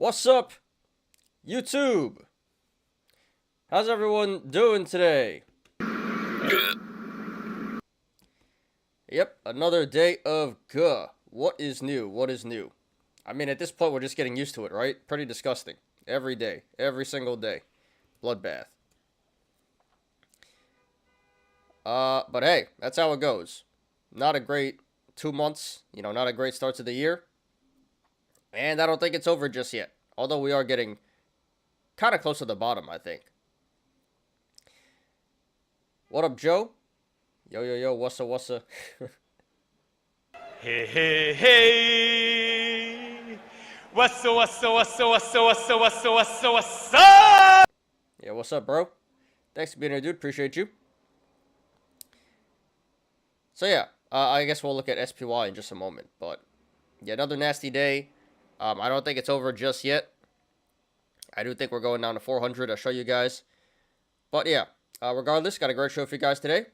What's up, YouTube? How's everyone doing today? Yep, another day of guh. What is new? What is new? I mean, at this point, we're just getting used to it, right? Pretty disgusting. Every day. Every single day. Bloodbath. But hey, that's how it goes. Not a great 2 months. Not a great start to the year. And I don't think it's over just yet. Although we are getting kind of close to the bottom, I think. What up, Joe? Yo, what's up? Hey. What's up? Yeah, what's up, bro? Thanks for being here, dude. Appreciate you. So yeah, I guess we'll look at SPY in just a moment. But yeah, another nasty day. I don't think it's over just yet. I do think we're going down to 400. I'll show you guys. But yeah, regardless, got a great show for you guys today.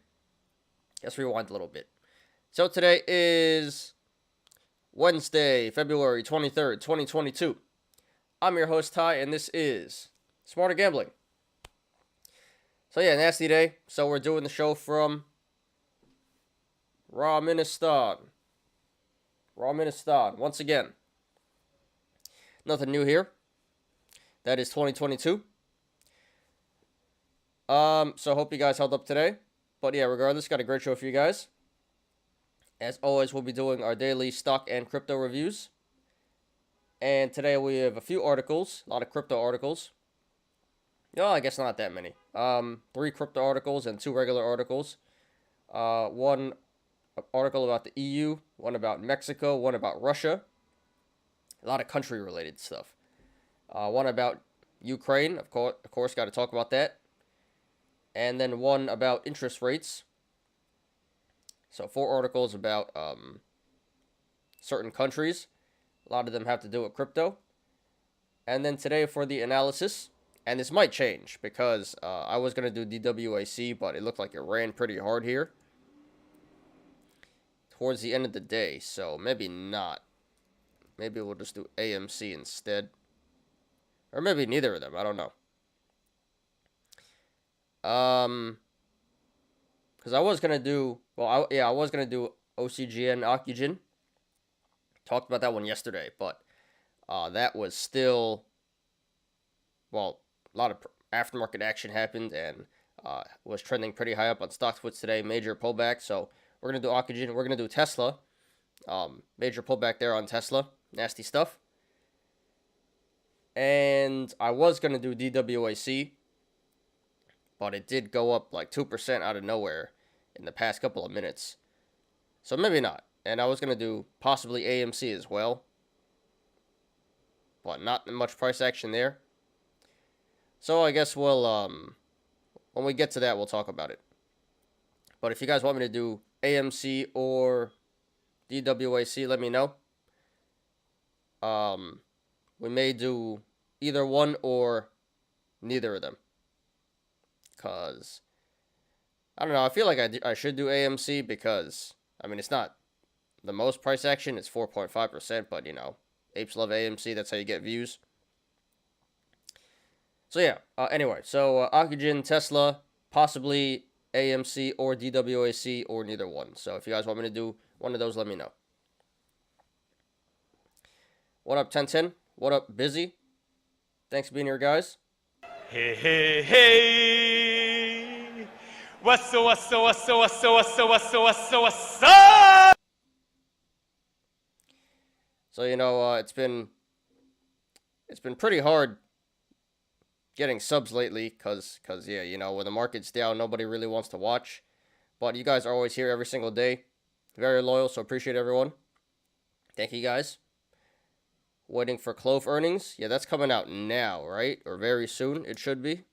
Let's rewind a little bit. So today is Wednesday, February 23rd, 2022. I'm your host, Ty, and this is Smarter Gambling. So yeah, nasty day. So we're doing the show from Ramenistan. Once again. Nothing new here. That is 2022. So hope you guys held up today. But yeah, regardless, got a great show for you guys. As always, we'll be doing our daily stock and crypto reviews. And today we have a few articles, a lot of crypto articles. No, I guess not that many. 3 crypto articles and 2 regular articles. One article about the EU, one about Mexico, one about Russia. A lot of country-related stuff. One about Ukraine, of course, got to talk about that. And then one about interest rates. So 4 articles about certain countries. A lot of them have to do with crypto. And then today for the analysis, and this might change because I was going to do DWAC, but it looked like it ran pretty hard here towards the end of the day. So maybe not. Maybe we'll just do AMC instead. Or maybe neither of them. I don't know. Because I was going to do... Well, I was going to do OCGN Ocugen. Talked about that one yesterday. But that was still... Well, a lot of aftermarket action happened. And was trending pretty high up on StockTwits today. Major pullback. So we're going to do Ocugen. We're going to do Tesla. Major pullback there on Tesla. Nasty stuff. And I was going to do DWAC. But it did go up like 2% out of nowhere in the past couple of minutes. So maybe not. And I was going to do possibly AMC as well. But not much price action there. So I guess we'll, when we get to that, we'll talk about it. But if you guys want me to do AMC or DWAC, let me know. We may do either one or neither of them. Because, I don't know, I feel like I should do AMC because, I mean, it's not the most price action. It's 4.5%, but, apes love AMC. That's how you get views. So, yeah, anyway. So, Ocugen, Tesla, possibly AMC or DWAC or neither one. So, if you guys want me to do one of those, let me know. What up, 1010? What up, Busy? Thanks for being here, guys. Hey. What's up? So, it's been pretty hard getting subs lately because yeah, when the market's down, nobody really wants to watch. But you guys are always here every single day. Very loyal, so appreciate everyone. Thank you, guys. Waiting for Clove earnings. Yeah, that's coming out now, right? Or very soon, it should be.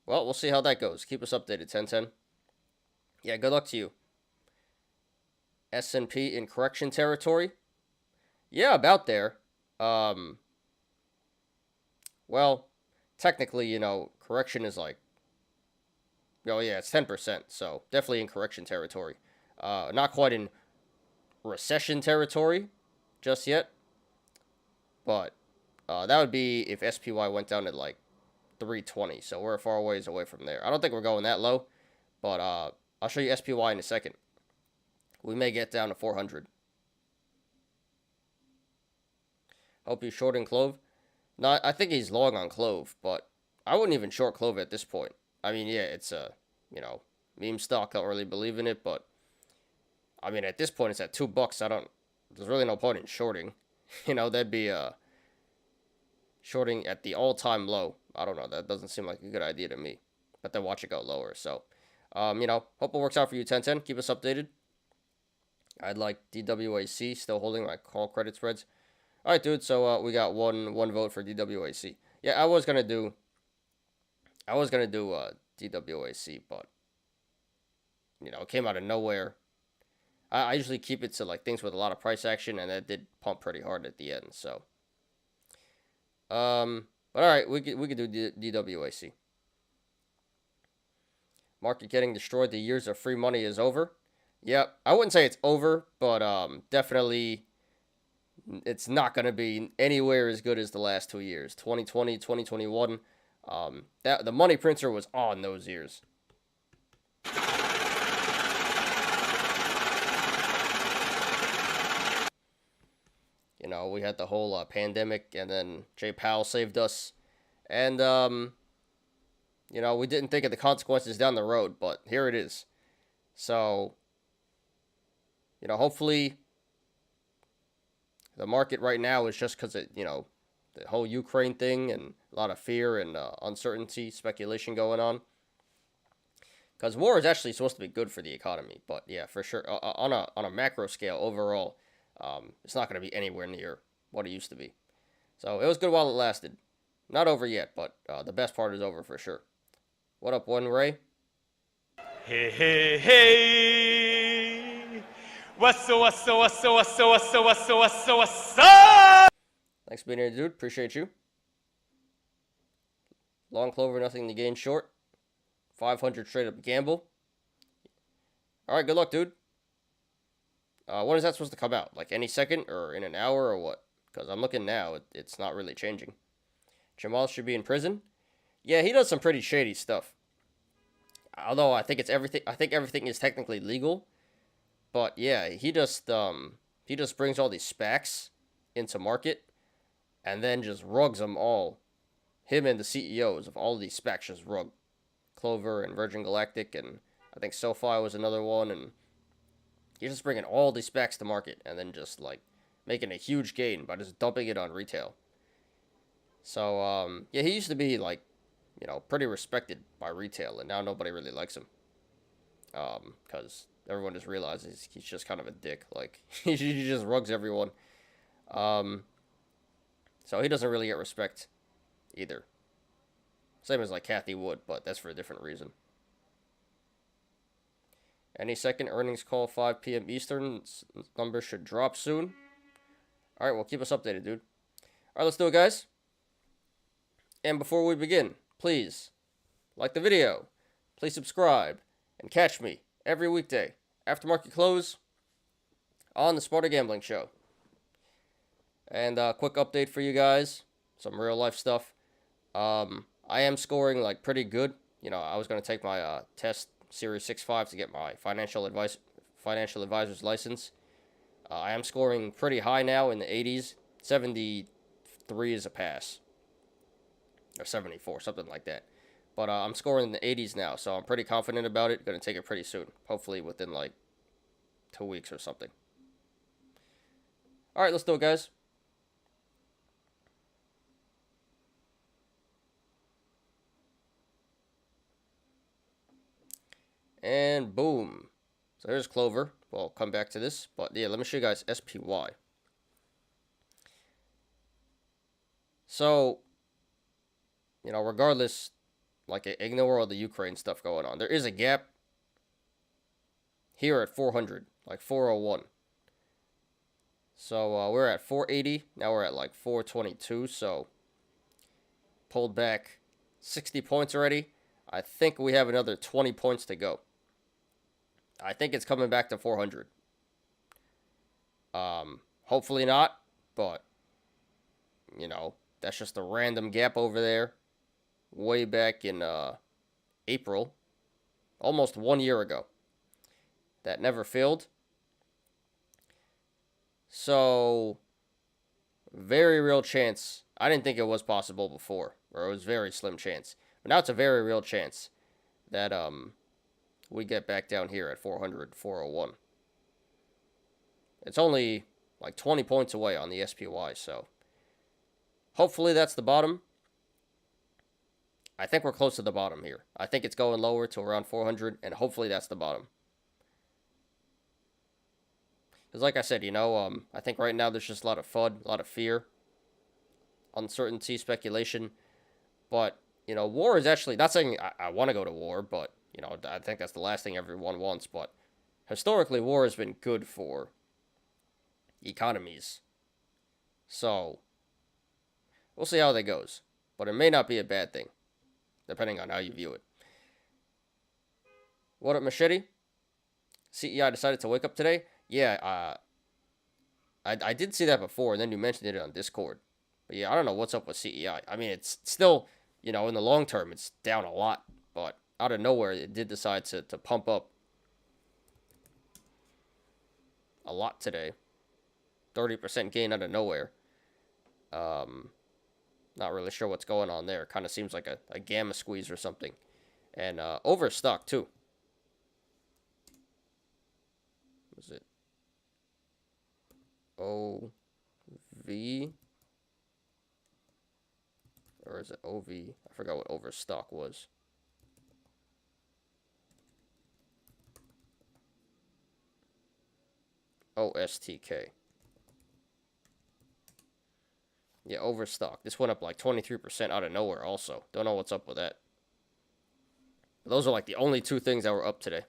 Well, we'll see how that goes. Keep us updated, 1010. Yeah, good luck to you. S&P in correction territory. Yeah, about there. Well, technically, correction is like... Oh, yeah, it's 10%. So, definitely in correction territory. Not quite in recession territory just yet. but that would be if SPY went down to like 320. So we're far ways away from there. I don't think we're going that low, but I'll show you SPY in a second. We may get down to 400. Hope he's shorting Clove. No, I think he's long on Clove, but I wouldn't even short Clove at this point. I mean, yeah, it's a, meme stock. I don't really believe in it, but I mean, at this point, it's at $2. There's really no point in shorting. That'd be shorting at the all-time low. I don't know. That doesn't seem like a good idea to me. But then watch it go lower. So, hope it works out for you, 1010. Keep us updated. I'd like DWAC still holding my call credit spreads. All right, dude. So we got one vote for DWAC. Yeah, I was gonna do DWAC, but it came out of nowhere. I usually keep it to like things with a lot of price action, and that did pump pretty hard at the end. So, but all right, we could do DWAC. Market getting destroyed. The years of free money is over. Yep, I wouldn't say it's over, but definitely it's not going to be anywhere as good as the last 2 years, 2020, 2021. That the money printer was on those years. We had the whole pandemic, and then Jay Powell saved us, and we didn't think of the consequences down the road, but here it is. So, hopefully the market right now is just because the whole Ukraine thing and a lot of fear and uncertainty, speculation going on. Because war is actually supposed to be good for the economy, but yeah, for sure, on a macro scale overall, it's not going to be anywhere near what it used to be. So it was good while it lasted. Not over yet, but the best part is over for sure. What up, One Ray? Hey, hey, hey. What's up? Thanks for being here, dude. Appreciate you. Long Clover, nothing to gain short. 500 straight up gamble. All right, good luck, dude. When is that supposed to come out? Like any second or in an hour or what? Because I'm looking now, it's not really changing. Jamal should be in prison. Yeah, he does some pretty shady stuff. Although I think everything is technically legal. But yeah, he just brings all these SPACs into market and then just rugs them all. Him and the CEOs of all of these SPACs just rug. Clover and Virgin Galactic, and I think SoFi was another one, and he's just bringing all these SPACs to market and then just like making a huge gain by just dumping it on retail. So yeah, he used to be like pretty respected by retail, and now nobody really likes him because everyone just realizes he's just kind of a dick. Like he just rugs everyone. So he doesn't really get respect either. Same as like Kathy Wood, but that's for a different reason. Any second, earnings call 5 p.m. Eastern. Numbers should drop soon. All right, well, keep us updated, dude. All right, let's do it, guys. And before we begin, please like the video, please subscribe, and catch me every weekday after market close on the Smarter Gambling Show. And quick update for you guys, some real life stuff. I am scoring like pretty good. I was going to take my test Series 6.5 to get my financial advisor's license. I am scoring pretty high now in the 80s. 73 is a pass. Or 74, something like that. But I'm scoring in the 80s now, so I'm pretty confident about it. Going to take it pretty soon. Hopefully within like 2 weeks or something. All right, let's do it, guys. And boom. So here's Clover. Well, I'll come back to this. But yeah, let me show you guys SPY. So, regardless, like, ignore all the Ukraine stuff going on. There is a gap here at 400, like 401. So we're at 480. Now we're at like 422. So pulled back 60 points already. I think we have another 20 points to go. I think it's coming back to 400. Hopefully not, but you know, that's just a random gap over there way back in April, almost 1 year ago. That never filled. So, very real chance. I didn't think it was possible before, or it was very slim chance. But now it's a very real chance that we get back down here at 400, 401. It's only like 20 points away on the SPY, so hopefully that's the bottom. I think we're close to the bottom here. I think it's going lower to around 400, and hopefully that's the bottom. Because like I said, you know, I think right now there's just a lot of FUD, a lot of fear, uncertainty, speculation. But, you know, war is actually, not saying I want to go to war, but, you know, I think that's the last thing everyone wants. But historically, war has been good for economies. So, we'll see how that goes. But it may not be a bad thing, depending on how you view it. What up, Machete? CEI decided to wake up today? Yeah, I did see that before, and then you mentioned it on Discord. But yeah, I don't know what's up with CEI. I mean, it's still, you know, in the long term, it's down a lot. But out of nowhere, it did decide to pump up a lot today. 30% gain out of nowhere. Not really sure what's going on there. Kind of seems like a gamma squeeze or something. And overstock, too. Was it OV? Or is it OV? I forgot what overstock was. OSTK. Yeah, overstock. This went up like 23% out of nowhere also. Don't know what's up with that. But those are like the only two things that were up today.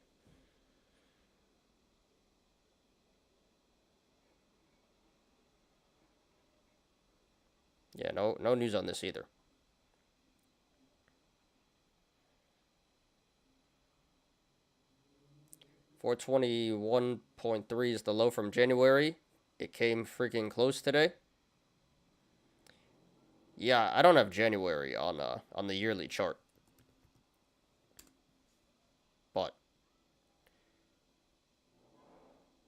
Yeah, no news on this either. $421.3 is the low from January. It came freaking close today. Yeah, I don't have January on the yearly chart. But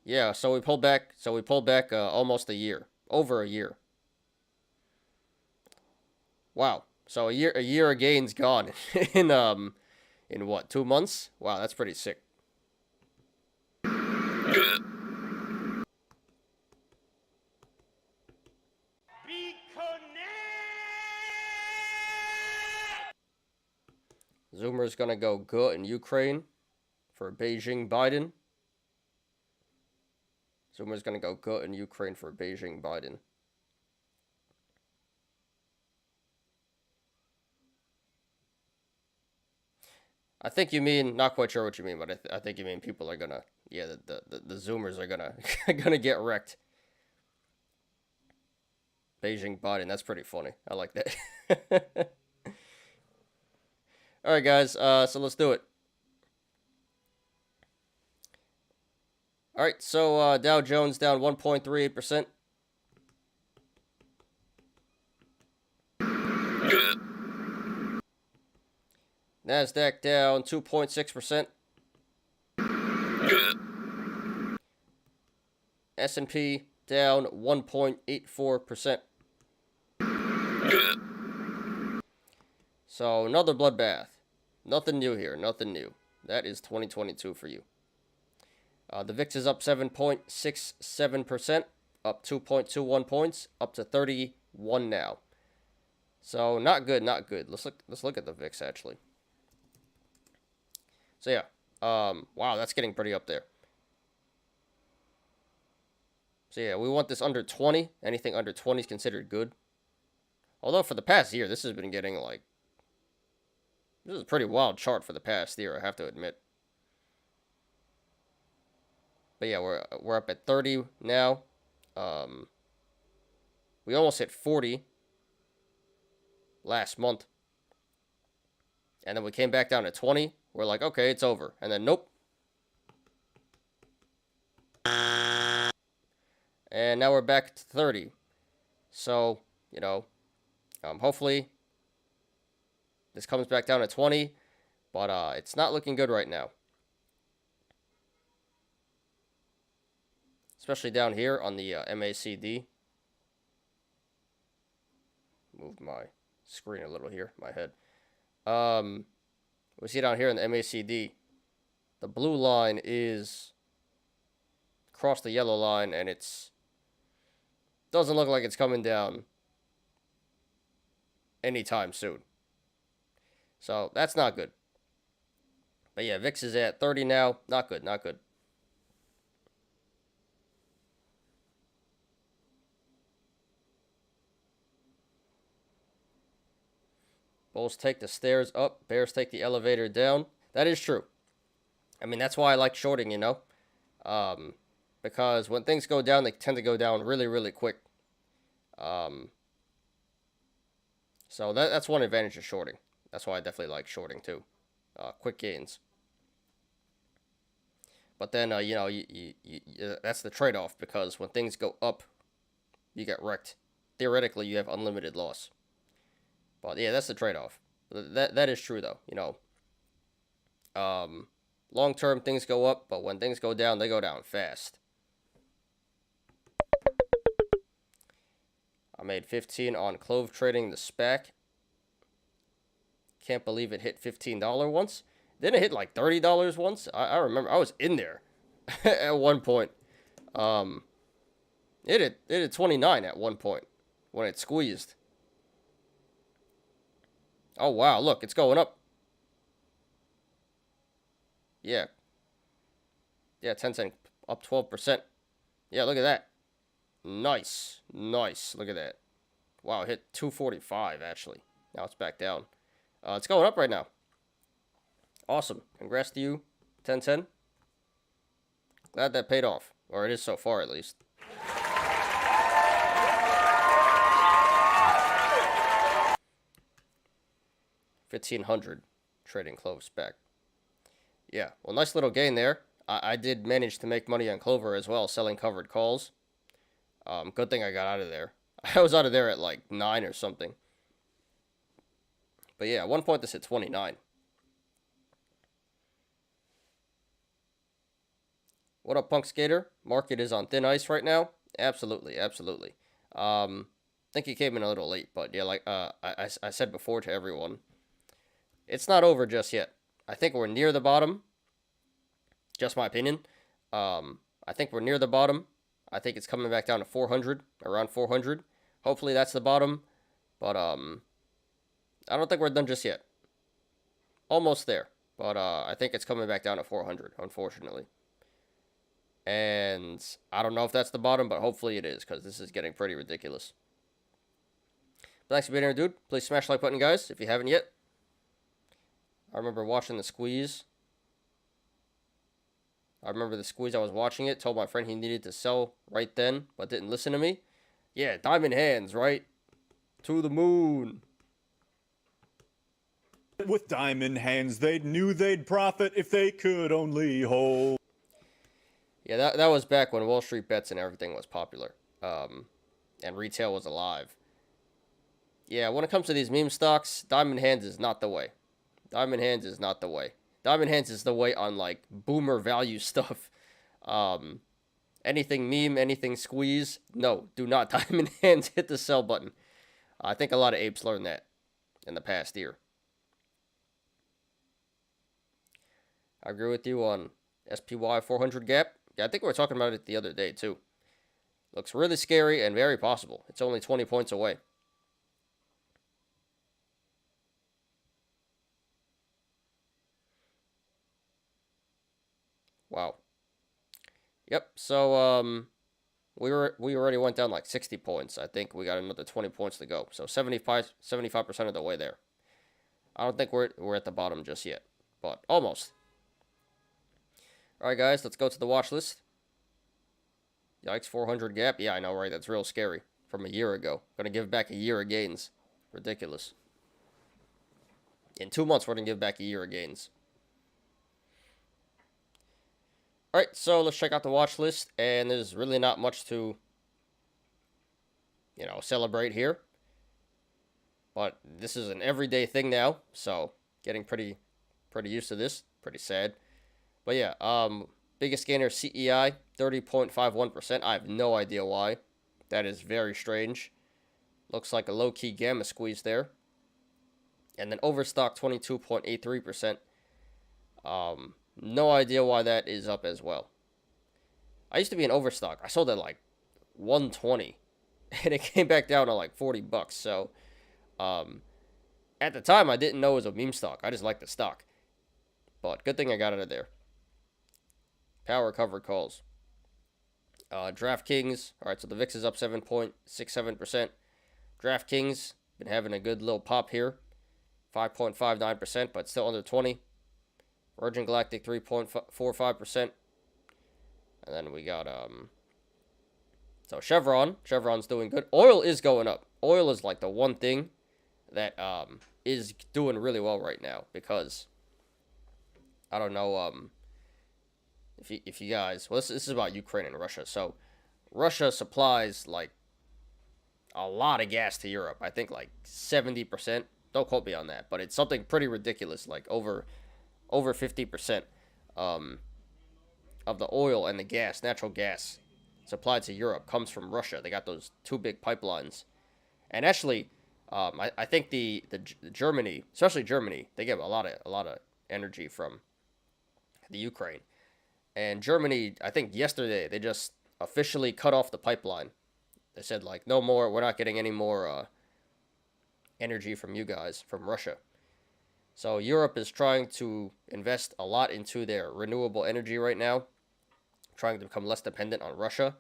yeah, so we pulled back almost a year. Over a year. Wow. So a year of gains gone in what, 2 months? Wow, that's pretty sick. Zoomer's gonna go good in Ukraine for Beijing Biden. Zoomer's gonna go good in Ukraine for Beijing Biden. I think you mean, not quite sure what you mean, but I think you mean people are gonna, yeah, the Zoomers are gonna gonna get wrecked. Beijing Biden, that's pretty funny. I like that. All right, guys. So let's do it. All right. So Dow Jones down 1.38%. Nasdaq down 2.6%. S&P down 1.84%. So another bloodbath. Nothing new here. Nothing new. That is 2022 for you. The VIX is up 7.67%, up 2.21 points, up to 31 now. So not good, not good. Let's look at the VIX actually. So yeah, wow, that's getting pretty up there. So yeah, we want this under 20. Anything under 20 is considered good. Although for the past year, this has been getting like, this is a pretty wild chart for the past year, I have to admit. But yeah, we're up at 30 now. We almost hit 40 last month. And then we came back down to 20. We're like, okay, it's over. And then nope. And now we're back to 30. So You know, hopefully this comes back down to 20, but it's not looking good right now. Especially down here on the MACD. Move my screen a little here, my head. We see down here in the MACD, the blue line is across the yellow line, and it's doesn't look like it's coming down anytime soon. So that's not good. But yeah, VIX is at 30 now. Not good, not good. Bulls take the stairs up, bears take the elevator down. That is true. I mean, that's why I like shorting, you know? Because when things go down, they tend to go down really, really quick. So that's one advantage of shorting. That's why I definitely like shorting too. Quick gains. But then, you know, that's the trade-off, because when things go up, you get wrecked. Theoretically, you have unlimited loss. But yeah, that's the trade-off. That is true, though. You know, long-term things go up, but when things go down, they go down fast. I made 15 on Clove trading the SPAC. Can't believe it hit $15 once. Didn't it hit like $30 once? I remember I was in there at one point. It hit 29 at one point when it squeezed. Oh wow, look, it's going up. Yeah. Yeah, 10 cent up 12%. Yeah, look at that. Nice. Nice. Look at that. Wow, it hit 245 actually. Now it's back down. It's going up right now. Awesome. Congrats to you, 1010. Glad that paid off. Or it is so far, at least. $1,500 trading Clove's back. Yeah, well, nice little gain there. I did manage to make money on Clover as well, selling covered calls. Good thing I got out of there. I was out of there at like 9 or something. But yeah, at one point this hit 29. What up, Punk Skater? Market is on thin ice right now. Absolutely, absolutely. I think he came in a little late, but yeah, like I said before to everyone, it's not over just yet. I think we're near the bottom. Just my opinion. I think we're near the bottom. I think it's coming back down to 400, around 400. Hopefully that's the bottom, but I don't think we're done just yet. Almost there, but I think it's coming back down to 400, unfortunately. And I don't know if that's the bottom, but hopefully it is, because this is getting pretty ridiculous. But thanks for being here, dude. Please smash the like button, guys, if you haven't yet. I remember watching the squeeze. I was watching it, told my friend he needed to sell right then, but didn't listen to me. Yeah, diamond hands, right? To the moon. With diamond hands, they knew they'd profit if they could only hold. Yeah, that was back when Wall Street bets and everything was popular. And retail was alive. Yeah, when it comes to these meme stocks, diamond hands is not the way. Diamond hands is not the way. Diamond hands is the way on, like, boomer value stuff. Anything meme, anything squeeze, no, do not diamond hands hit the sell button. I think a lot of apes learned that in the past year. I agree with you on SPY 400 gap. Yeah, I think we were talking about it the other day, too. Looks really scary and very possible. It's only 20 points away. Wow. Yep, so, we already went down like 60 points. I think we got another 20 points to go. So 75% of the way there. I don't think we're at the bottom just yet, but almost. All right, guys, let's go to the watch list. Yikes, 400 gap. Yeah, I know, right? That's real scary. From a year ago. Gonna give back a year of gains. Ridiculous. In 2 months, we're gonna give back a year of gains. All right, so let's check out the watch list, and there's really not much to, celebrate here. But this is an everyday thing now, so getting pretty used to this. Pretty sad. But yeah, biggest gainer CEI 30.51%. I have no idea why. That is very strange. Looks like a low-key gamma squeeze there. And then Overstock 22.83%. No idea why that is up as well. I used to be an Overstock. I sold at like 120 and it came back down to like $40. So at the time I didn't know it was a meme stock. I just liked the stock. But good thing I got out of there. Power covered calls. DraftKings. All right, so the VIX is up 7.67%. DraftKings been having a good little pop here. 5.59%, but still under 20. Virgin Galactic 3.45%. And then we got so Chevron's doing good. Oil is going up. Oil is like the one thing that is doing really well right now, because I don't know if you guys, well, this is about Ukraine and Russia. So Russia supplies like a lot of gas to Europe. I think like 70%. Don't quote me on that, but it's something pretty ridiculous, like over 50% of the oil and the gas, natural gas supplied to Europe comes from Russia. They got those two big pipelines. And actually, I think the Germany, especially Germany, they get a lot of energy from the Ukraine. And Germany, I think yesterday, they just officially cut off the pipeline. They said, like, no more, we're not getting any more energy from you guys, from Russia. So Europe is trying to invest a lot into their renewable energy right now, trying to become less dependent on Russia,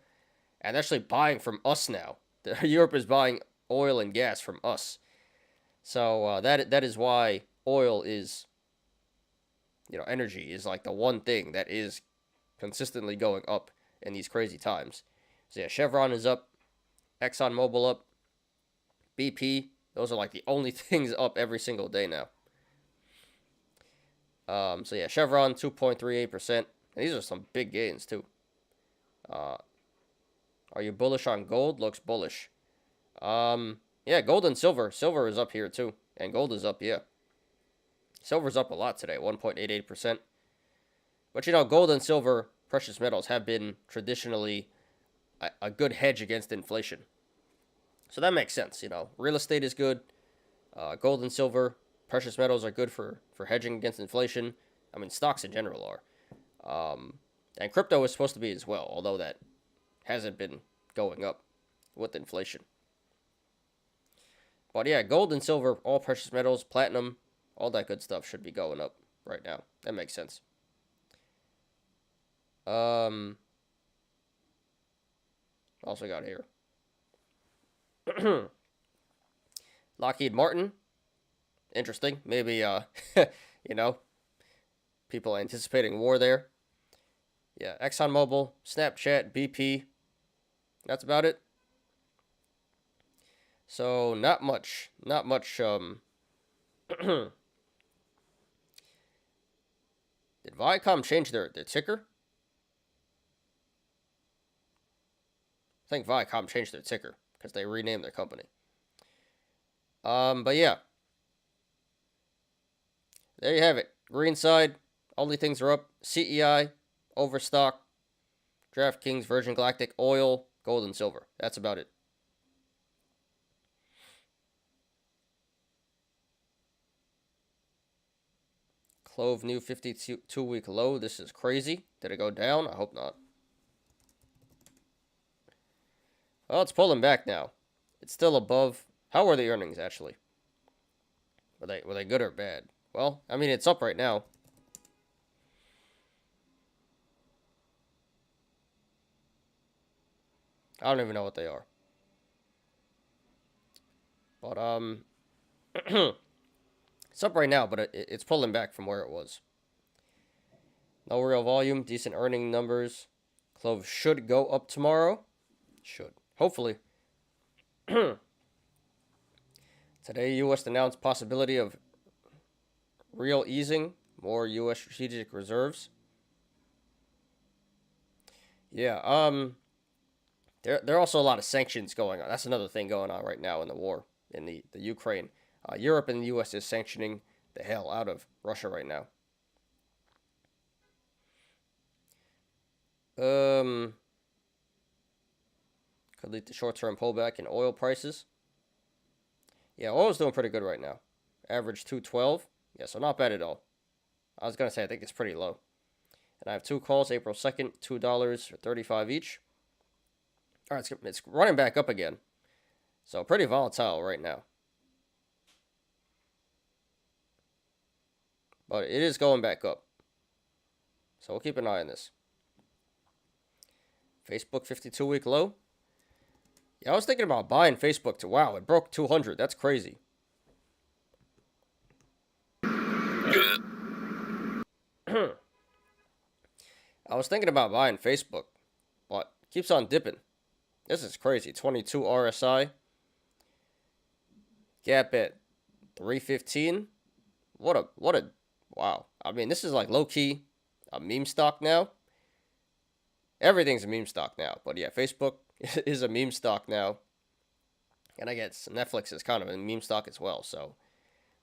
and actually buying from us now. Europe is buying oil and gas from us. So that is why oil is, energy is like the one thing that is consistently going up in these crazy times. So yeah, Chevron is up, ExxonMobil up, BP, those are like the only things up every single day now. So yeah, Chevron 2.38%. And these are some big gains too. Are you bullish on gold? Looks bullish. Yeah, gold and silver. Silver is up here too, and gold is up. Yeah, silver's up a lot today, 1.88%. But gold and silver, precious metals, have been traditionally a good hedge against inflation. So that makes sense. Real estate is good. Gold and silver, precious metals are good for hedging against inflation. I mean, stocks in general are. And crypto is supposed to be as well, although that hasn't been going up with inflation. But yeah, gold and silver, all precious metals, platinum, all that good stuff should be going up right now. That makes sense. What else we got here? Lockheed Martin. Interesting. Maybe, people anticipating war there. Yeah, ExxonMobil, Snapchat, BP. That's about it. So, not much, did Viacom change their ticker? I think Viacom changed their ticker because they renamed their company. But yeah. There you have it. Green side, only things are up. CEI, Overstock, DraftKings, Virgin Galactic, oil, gold, and silver. That's about it. Clove new 52-week low. This is crazy. Did it go down? I hope not. Well, it's pulling back now. It's still above. How were the earnings, actually? Were they good or bad? Well, I mean, it's up right now. I don't even know what they are. But, it's up right now, but it's pulling back from where it was. No real volume, decent earning numbers. Clove should go up tomorrow. Should. Hopefully. Today, U.S. announced possibility of real easing, more U.S. strategic reserves. Yeah, there are also a lot of sanctions going on. That's another thing going on right now in the war in the Ukraine. Europe and the U.S. is sanctioning the hell out of Russia right now. Could lead to short-term pullback in oil prices. Yeah, oil's doing pretty good right now. Average 212. Yeah, so not bad at all. I was going to say I think it's pretty low. And I have 2 calls, April 2nd, $2.35 each. All right, it's running back up again. So pretty volatile right now. But it is going back up. So we'll keep an eye on this. Facebook 52-week low. Yeah, I was thinking about buying Facebook to, wow, it broke 200. That's crazy. I was thinking about buying Facebook, but it keeps on dipping. This is crazy. 22 RSI. Gap at 315. What a, wow. I mean, this is like low-key a meme stock now. Everything's a meme stock now. But yeah, Facebook is a meme stock now. And I guess Netflix is kind of a meme stock as well. So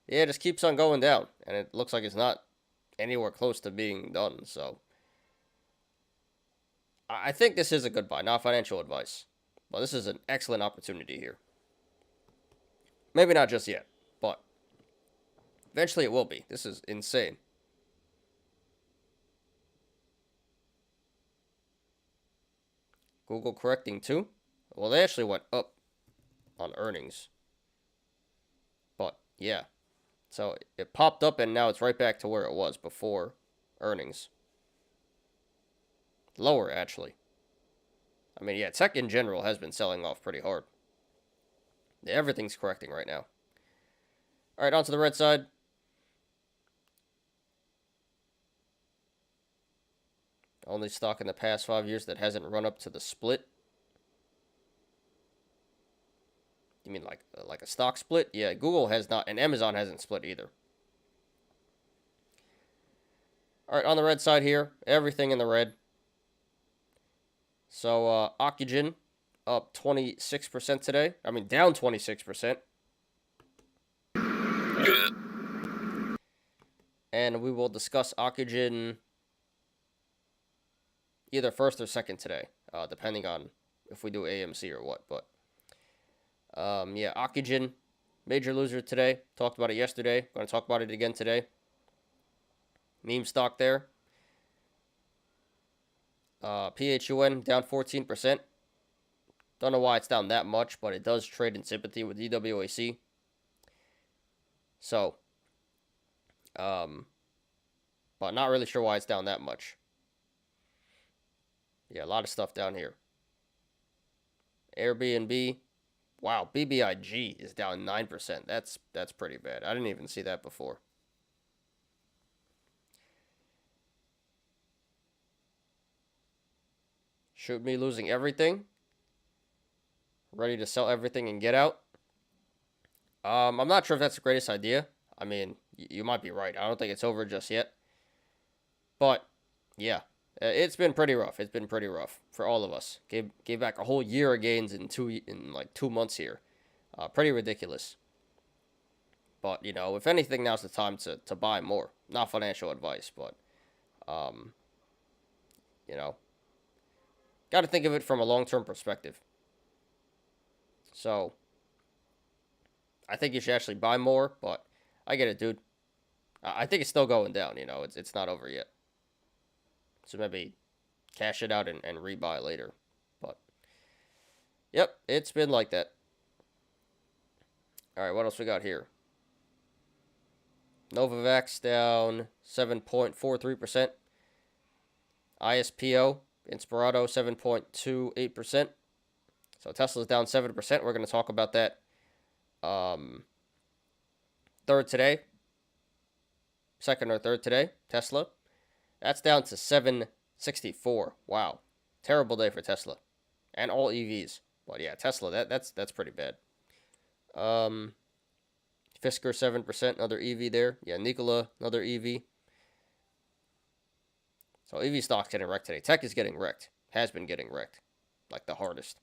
yeah, it just keeps on going down. And it looks like it's not anywhere close to being done. So I think this is a good buy. Not financial advice. But this is an excellent opportunity here. Maybe not just yet. But eventually it will be. This is insane. Google correcting too. Well, they actually went up on earnings. But yeah. So it popped up and now it's right back to where it was before earnings. Lower, actually. I mean, yeah, tech in general has been selling off pretty hard. Yeah, everything's correcting right now. All right, on to the red side. Only stock in the past 5 years that hasn't run up to the split. You mean like a stock split? Yeah, Google has not, and Amazon hasn't split either. All right, on the red side here, everything in the red. So, Ocugen up 26% today. I mean, down 26%. And we will discuss Ocugen either first or second today, depending on if we do AMC or what. But yeah, Ocugen, major loser today. Talked about it yesterday. Going to talk about it again today. Meme stock there. PHUN down 14%. Don't know why it's down that much, but it does trade in sympathy with DWAC. So, but not really sure why it's down that much. Yeah, a lot of stuff down here. Airbnb. Wow, BBIG is down 9%. That's pretty bad. I didn't even see that before. Shoot me losing everything. Ready to sell everything and get out. I'm not sure if that's the greatest idea. I mean, you might be right. I don't think it's over just yet. But, yeah. It's been pretty rough. It's been pretty rough for all of us. Gave back a whole year of gains in like 2 months here. Pretty ridiculous. But, you know, if anything, now's the time to buy more. Not financial advice, but, you know, got to think of it from a long-term perspective. So, I think you should actually buy more, but I get it, dude. I think it's still going down, you know. It's not over yet. So maybe cash it out and rebuy later. But, yep, it's been like that. All right, what else we got here? Novavax down 7.43%. ISPO, Inspirato, 7.28%. So Tesla's down 7%. We're going to talk about that third today. Second or third today, Tesla. That's down to 764. Wow. Terrible day for Tesla. And all EVs. But yeah, Tesla, that's pretty bad. Fisker, 7%, another EV there. Yeah, Nikola, another EV. So EV stock's getting wrecked today. Tech is getting wrecked. Has been getting wrecked. Like the hardest.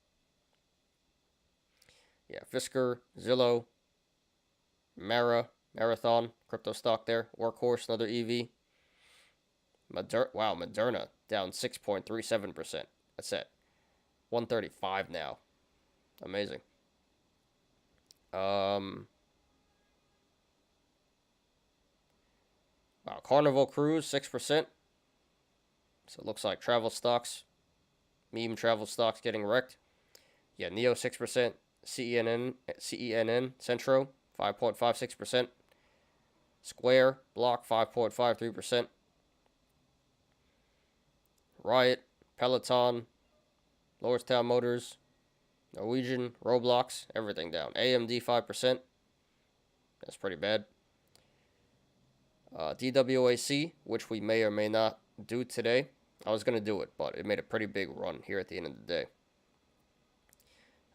Yeah, Fisker, Zillow, Marathon, crypto stock there. Workhorse, another EV. Wow, Moderna down 6.37%. That's it. 135 now. Amazing. Wow, Carnival Cruise 6%. So it looks like travel stocks, meme travel stocks getting wrecked. Yeah, Neo 6%, CENN Centro 5.56%, Square Block 5.53%, Riot, Peloton, Lordstown Motors, Norwegian, Roblox, everything down. AMD 5%. That's pretty bad. DWAC, which we may or may not do today. I was going to do it, but it made a pretty big run here at the end of the day.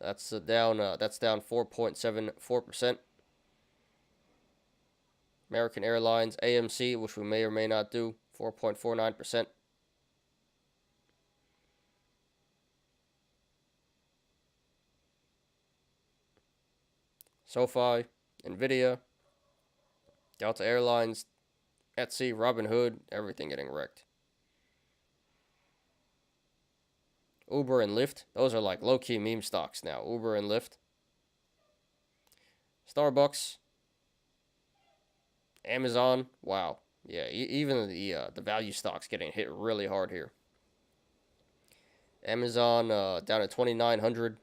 That's down 4.74%. American Airlines, AMC, which we may or may not do, 4.49%. SoFi, Nvidia, Delta Airlines, Etsy, Robinhood, everything getting wrecked. Uber and Lyft, those are like low-key meme stocks now. Uber and Lyft. Starbucks, Amazon, wow. Yeah, even the value stocks getting hit really hard here. Amazon down at 2,900.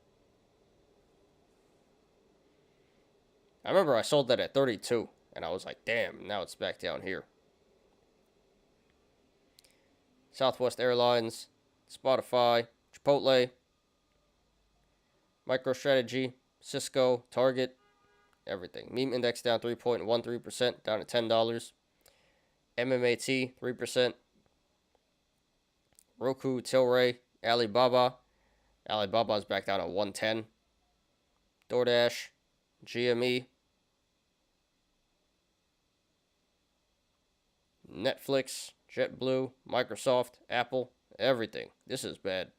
I remember I sold that at 32, and I was like, damn, now it's back down here. Southwest Airlines, Spotify, Chipotle, MicroStrategy, Cisco, Target, everything. Meme index down 3.13%, down at $10. MMAT, 3%. Roku, Tilray, Alibaba. Alibaba's back down at 110. DoorDash, GME, Netflix, JetBlue, Microsoft, Apple, everything. This is bad.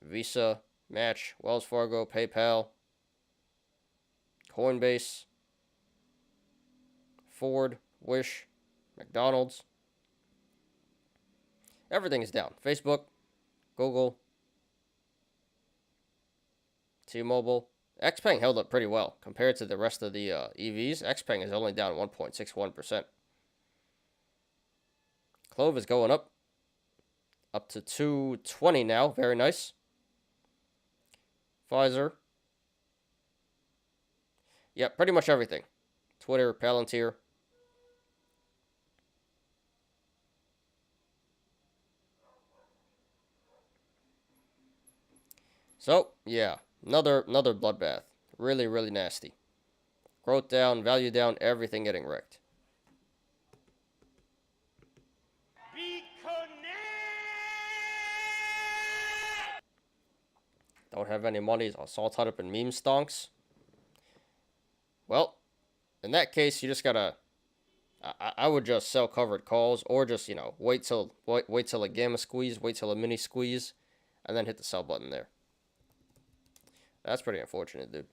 Visa, Match, Wells Fargo, PayPal, Coinbase, Ford, Wish, McDonald's. Everything is down. Facebook, Google, T-Mobile. XPeng held up pretty well compared to the rest of the EVs. XPeng is only down 1.61%. Clove is going up to 220 now. Very nice. Pfizer. Yep, pretty much everything. Twitter, Palantir. So, yeah, another bloodbath. Really, really nasty. Growth down, value down, everything getting wrecked. Don't have any money. It's all tied up in meme stonks. Well, in that case, you just gotta. I would just sell covered calls, or just wait till a gamma squeeze, wait till a mini squeeze, and then hit the sell button there. That's pretty unfortunate, dude.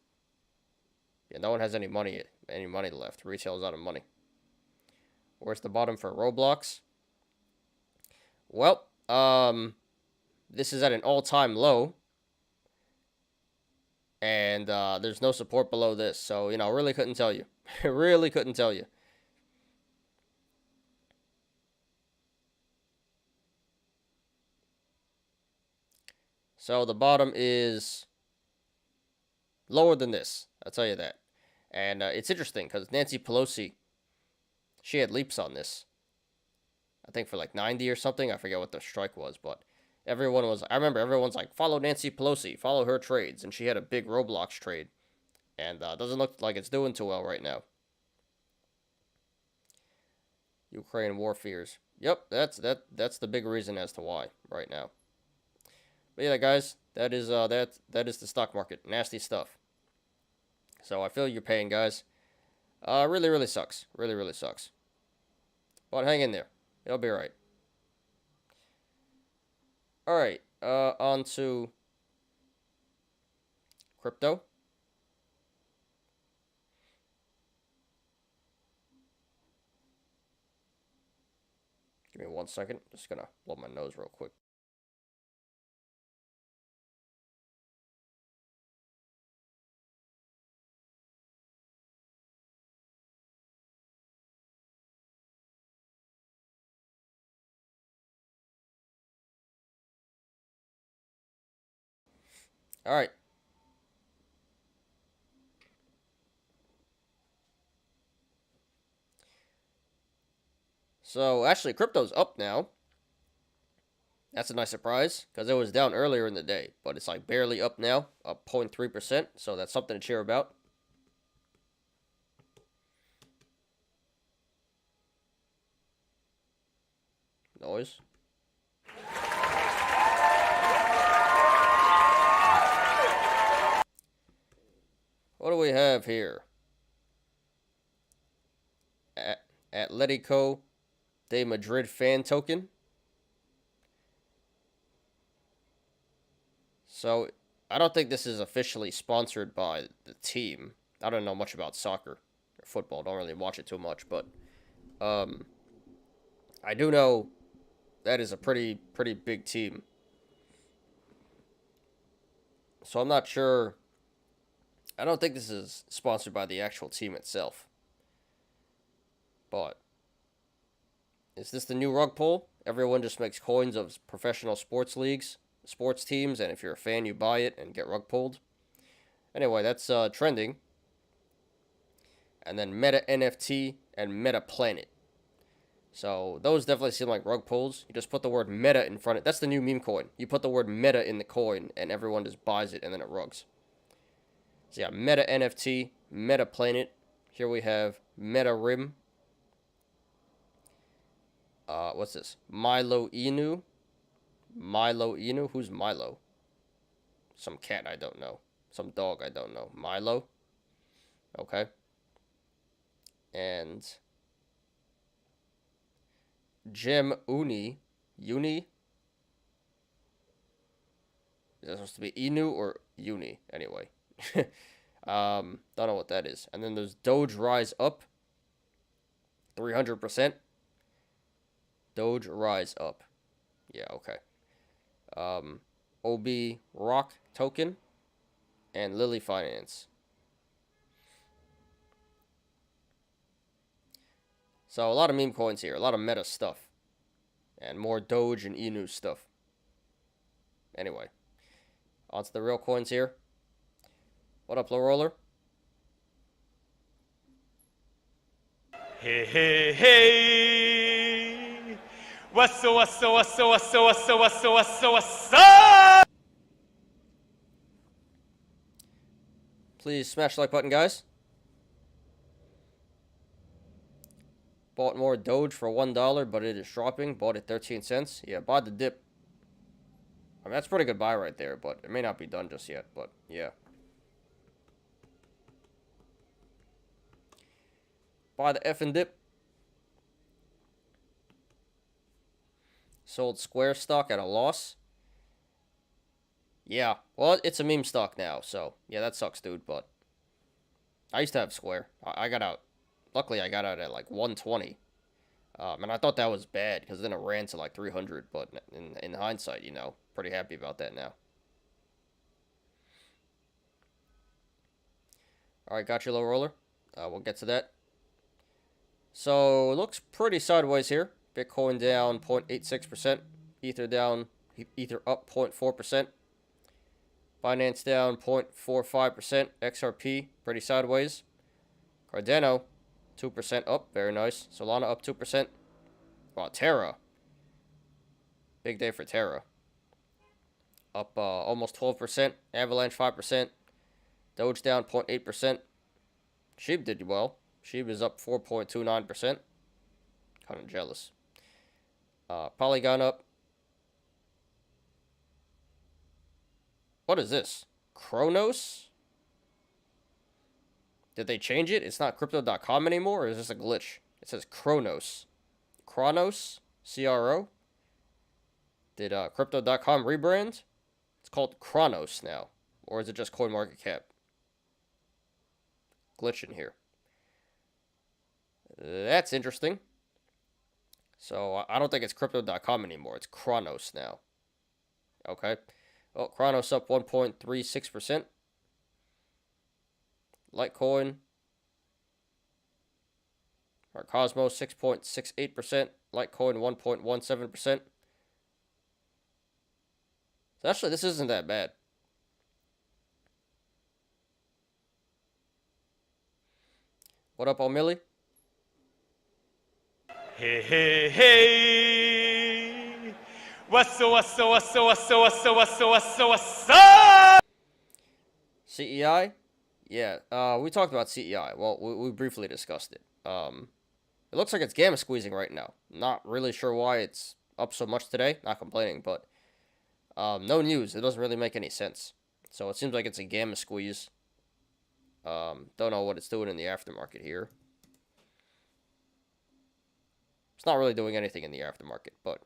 Yeah, no one has any money left. Retail's out of money. Where's the bottom for Roblox? Well, this is at an all-time low. And there's no support below this. So, really couldn't tell you. Really couldn't tell you. So the bottom is lower than this. I'll tell you that. And it's interesting because Nancy Pelosi, she had leaps on this. I think for like 90 or something. I forget what the strike was, but I remember everyone's like, follow Nancy Pelosi, follow her trades. And she had a big Roblox trade. And doesn't look like it's doing too well right now. Ukraine war fears. Yep, that's the big reason as to why right now. But yeah, guys, that is the stock market. Nasty stuff. So I feel your pain, guys. Really, really sucks. Really, really sucks. But hang in there. It'll be alright. Alright, on to crypto. Give me 1 second. Just gonna blow my nose real quick. All right. So actually, crypto's up now. That's a nice surprise because it was down earlier in the day, but it's like barely up now, up 0.3%. So that's something to cheer about. Noise. What do we have here? Atletico de Madrid fan token. So I don't think this is officially sponsored by the team. I don't know much about soccer or football. Don't really watch it too much, but I do know that is a pretty big team. So I'm not sure. I don't think this is sponsored by the actual team itself. But is this the new rug pull? Everyone just makes coins of professional sports leagues, sports teams, and if you're a fan, you buy it and get rug pulled. Anyway, that's trending. And then Meta NFT and Meta Planet. So those definitely seem like rug pulls. You just put the word meta in front of it. That's the new meme coin. You put the word meta in the coin and everyone just buys it and then it rugs. So yeah, Meta NFT, Meta Planet. Here we have Meta Rim. What's this? Milo Inu. Milo Inu? Who's Milo? Some cat I don't know. Some dog I don't know. Milo? Okay. And Gem Uni. Uni? Is that supposed to be Inu or Uni? Anyway. Don't know what that is. And then there's Doge Rise Up. 300%. Doge Rise Up. Yeah, okay. OB Rock Token. And Lily Finance. So a lot of meme coins here. A lot of meta stuff. And more Doge and Inu stuff. Anyway. On to the real coins here. What up, Low Roller? Hey, hey, hey. What's up? Please smash the like button, guys. Bought more Doge for $1, but it is dropping. Bought it 13 cents. Yeah, buy the dip. I mean, that's a pretty good buy right there, but it may not be done just yet, but yeah. Buy the effing dip. Sold Square stock at a loss. Yeah, well, it's a meme stock now, so yeah, that sucks, dude, but I used to have Square. I got out. Luckily, I got out at like 120. And I thought that was bad because then it ran to like 300, but in hindsight, you know, pretty happy about that now. All right, got you, Low Roller. We'll get to that. So it looks pretty sideways here. Bitcoin down 0.86%. Ether down. Ether up 0.4%. Binance down 0.45%. XRP pretty sideways. Cardano 2% up. Very nice. Solana up 2%. Wow, Terra. Big day for Terra. Up almost 12%. Avalanche 5%. Doge down 0.8%. SHIB did well. SHIB is up 4.29%. Kind of jealous. Polygon up. What is this? Kronos? Did they change it? It's not crypto.com anymore, or is this a glitch? It says Kronos. Kronos? CRO? Did crypto.com rebrand? It's called Kronos now. Or is it just CoinMarketCap? Glitch in here. That's interesting. So I don't think it's crypto.com anymore. It's Chronos now. Okay. Oh, Chronos up 1.36%. Litecoin. Or Cosmos 6.68%. Litecoin 1.17%. So actually, this isn't that bad. What up, O'Milly? Hey, hey, hey. What's up, what's up, what's up, what's up, what's up, what's up, what's up, what's up? CEI? Yeah, we talked about CEI. Well, we briefly discussed it. It looks like it's gamma squeezing right now. Not really sure why it's up so much today. Not complaining, but no news. It doesn't really make any sense. So it seems like it's a gamma squeeze. Don't know what it's doing in the aftermarket here. It's not really doing anything in the aftermarket, but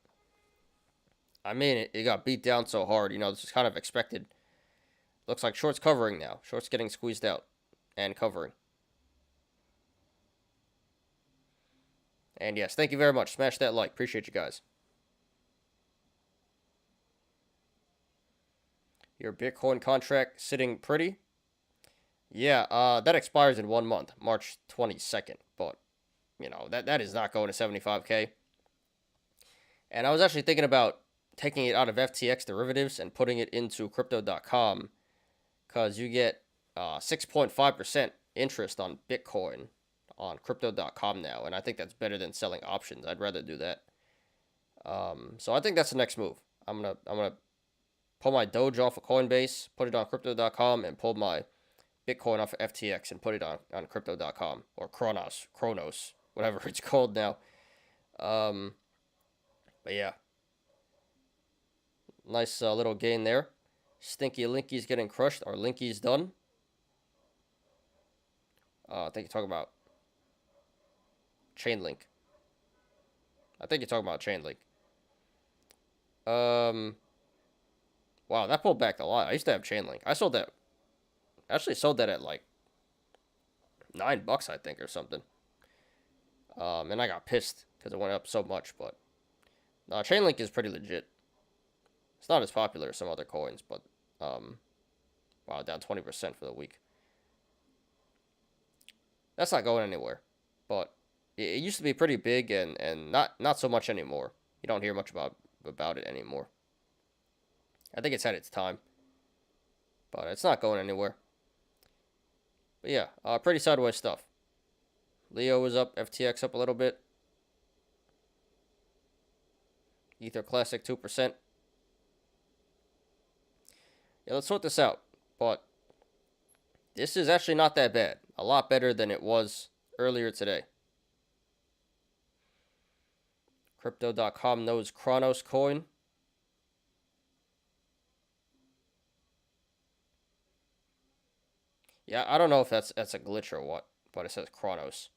I mean, it got beat down so hard. You know, this is kind of expected. Looks like short's covering now. Short's getting squeezed out and covering. And yes, thank you very much. Smash that like. Appreciate you guys. Your Bitcoin contract sitting pretty? Yeah, that expires in 1 month, March 22nd. But, you know, that is not going to 75K. And I was actually thinking about taking it out of FTX derivatives and putting it into crypto.com, because you get 6.5% interest on Bitcoin on crypto.com now, and I think that's better than selling options. I'd rather do that. So I think that's the next move. I'm gonna pull my Doge off of Coinbase, put it on crypto.com, and pull my Bitcoin off of FTX and put it on crypto.com, or Chronos, whatever it's called now. But yeah, nice little gain there. Stinky Linky's getting crushed. Our Linky's done. I think you're talking about Chainlink. I think you're talking about Chainlink. Wow, that pulled back a lot. I used to have Chainlink. I sold that. Actually sold that at like $9, I think, or something. And I got pissed because it went up so much. But no, Chainlink is pretty legit. It's not as popular as some other coins, but wow, down 20% for the week. That's not going anywhere. But it used to be pretty big, and not so much anymore. You don't hear much about it anymore. I think it's had its time, but it's not going anywhere. But yeah, pretty sideways stuff. Leo was up, FTX up a little bit. Ether Classic 2%. Yeah, let's sort this out. But this is actually not that bad. A lot better than it was earlier today. Crypto.com knows Chronos coin. Yeah, I don't know if that's a glitch or what, but it says Chronos.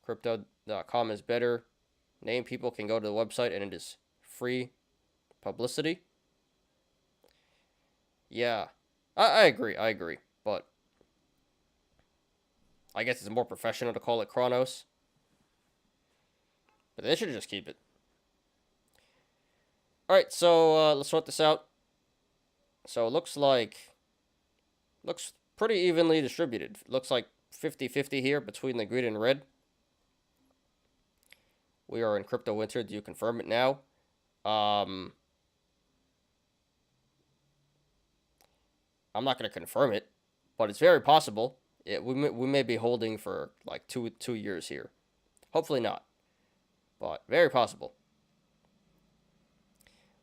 Crypto.com is better. Name people can go to the website and it is free publicity. Yeah, I agree, but I guess it's more professional to call it Chronos. But they should just keep it. Alright, so let's sort this out. So it looks pretty evenly distributed. Looks like 50-50 here between the green and red. We are in crypto winter. Do you confirm it now? I'm not going to confirm it, but it's very possible. We may be holding for like two years here. Hopefully not, but very possible.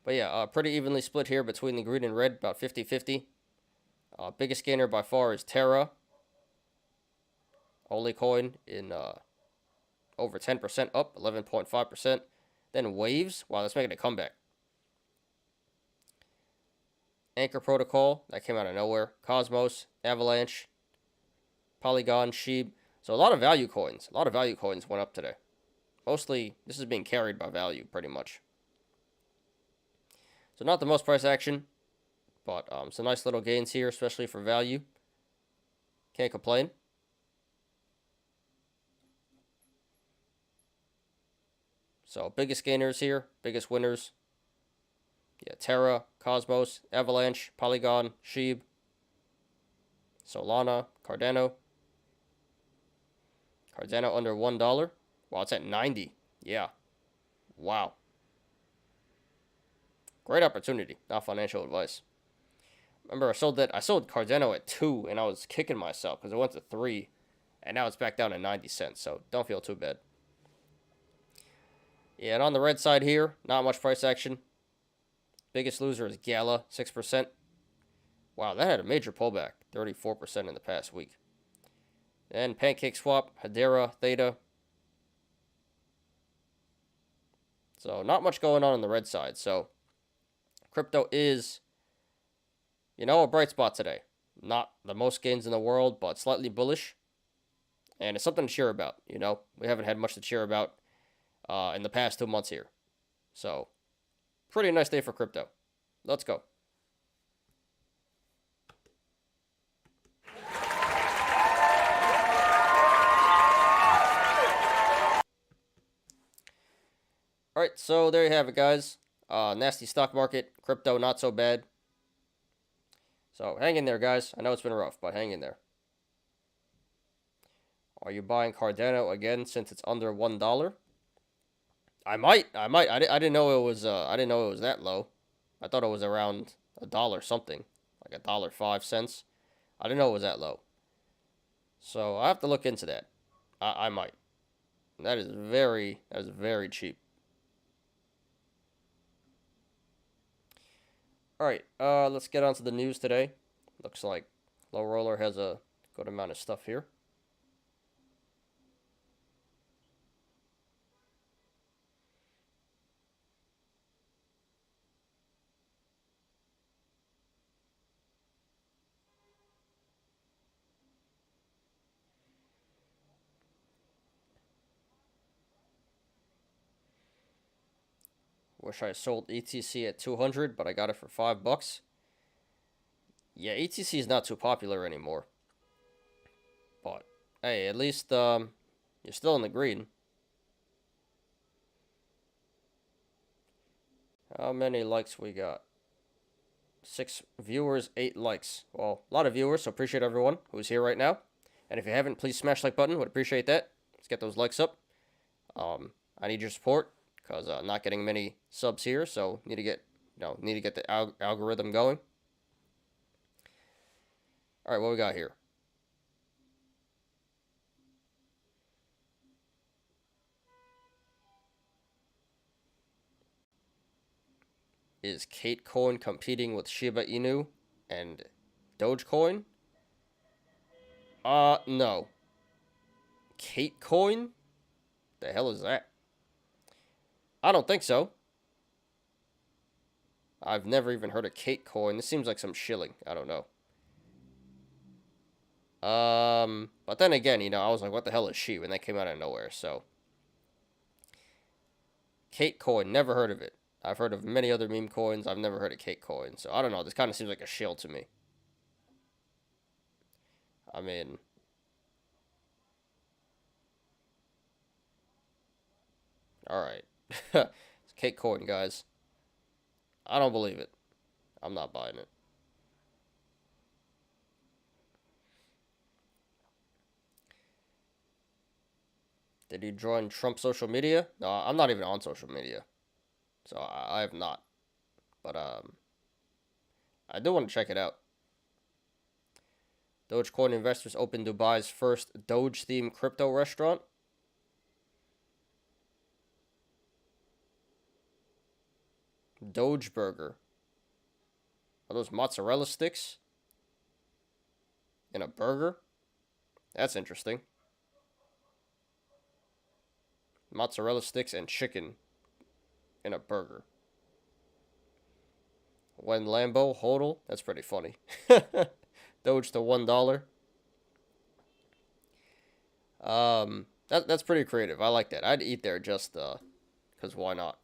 But yeah, pretty evenly split here between the green and red, about 50-50. Biggest gainer by far is Terra. Only coin in over 10% up, 11.5%. Then Waves. Wow, that's making a comeback. Anchor Protocol, that came out of nowhere. Cosmos, Avalanche, Polygon, Sheeb. So a lot of value coins. A lot of value coins went up today. Mostly, this is being carried by value, pretty much. So not the most price action, but some nice little gains here, especially for value. Can't complain. So biggest gainers here, biggest winners. Yeah, Terra, Cosmos, Avalanche, Polygon, Sheeb, Solana, Cardano. Cardano under $1. Wow, it's at 90. Yeah. Wow. Great opportunity. Not financial advice. Remember, I sold Cardano at 2, and I was kicking myself because it went to 3, and now it's back down to 90 cents. So don't feel too bad. Yeah, and on the red side here, not much price action. Biggest loser is Gala, 6%. Wow, that had a major pullback, 34% in the past week. And Pancake Swap, Hedera, Theta. So not much going on the red side. So crypto is, a bright spot today. Not the most gains in the world, but slightly bullish. And it's something to cheer about, We haven't had much to cheer about in the past 2 months here. So pretty nice day for crypto. Let's go. All right, so there you have it, guys. Nasty stock market, crypto not so bad. So hang in there, guys. I know it's been rough, but hang in there. Are you buying Cardano again since it's under $1? I might. I didn't know it was. I didn't know it was that low. I thought it was around $1 something, like $1.05. I didn't know it was that low. So I have to look into that. I might. That is very cheap. Alright, let's get on to the news today. Looks like Low Roller has a good amount of stuff here. Wish I sold ETC at 200, but I got it for $5. Yeah, ETC is not too popular anymore. But hey, at least you're still in the green. How many likes we got? 6 viewers, 8 likes. Well, a lot of viewers, so appreciate everyone who's here right now. And if you haven't, please smash the like button. Would appreciate that. Let's get those likes up. I need your support because I'm not getting many subs here, so need to get the algorithm going. All right, what we got here? Is Katecoin competing with Shiba Inu and Dogecoin? No. Katecoin? The hell is that? I don't think so. I've never even heard of Katecoin. This seems like some shilling. I don't know. But then again, I was like, what the hell is she? When that came out of nowhere, so. Katecoin, never heard of it. I've heard of many other meme coins. I've never heard of Katecoin. So, I don't know. This kind of seems like a shill to me. I mean. Alright. It's Katecoin, guys. I don't believe it. I'm not buying it. Did you join Trump social media? No, I'm not even on social media. So I have not. But I do want to check it out. Dogecoin investors open Dubai's first Doge-themed crypto restaurant. Doge Burger. Are those mozzarella sticks in a burger? That's interesting. Mozzarella sticks and chicken in a burger. When Lambo hodl, that's pretty funny. Doge to $1. That's pretty creative. I like that. I'd eat there just because why not?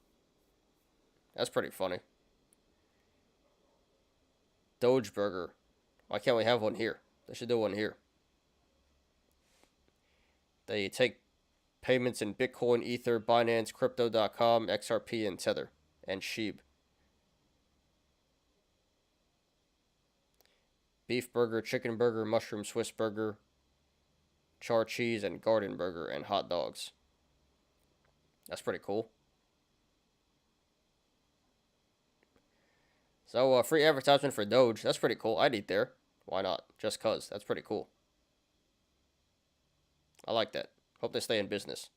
That's pretty funny. Doge Burger. Why can't we have one here? They should do one here. They take payments in Bitcoin, Ether, Binance, Crypto.com, XRP, and Tether, and Sheeb. Beef burger, chicken burger, mushroom Swiss burger, char cheese, and garden burger, and hot dogs. That's pretty cool. So, free advertisement for Doge. That's pretty cool. I'd eat there. Why not? Just cuz. That's pretty cool. I like that. Hope they stay in business.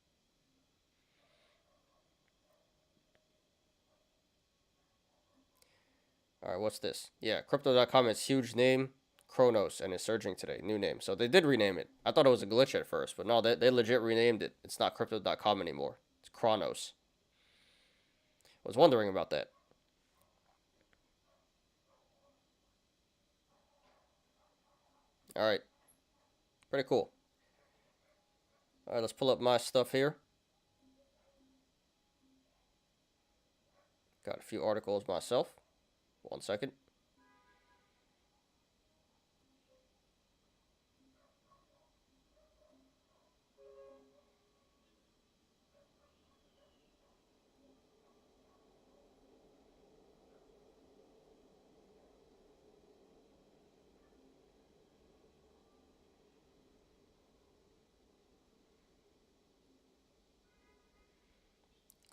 Alright, what's this? Yeah, Crypto.com, its huge name, Kronos, and is surging today. New name. So they did rename it. I thought it was a glitch at first, but no, they legit renamed it. It's not Crypto.com anymore. It's Kronos. I was wondering about that. Alright. Pretty cool. Alright, let's pull up my stuff here. Got a few articles myself. 1 second.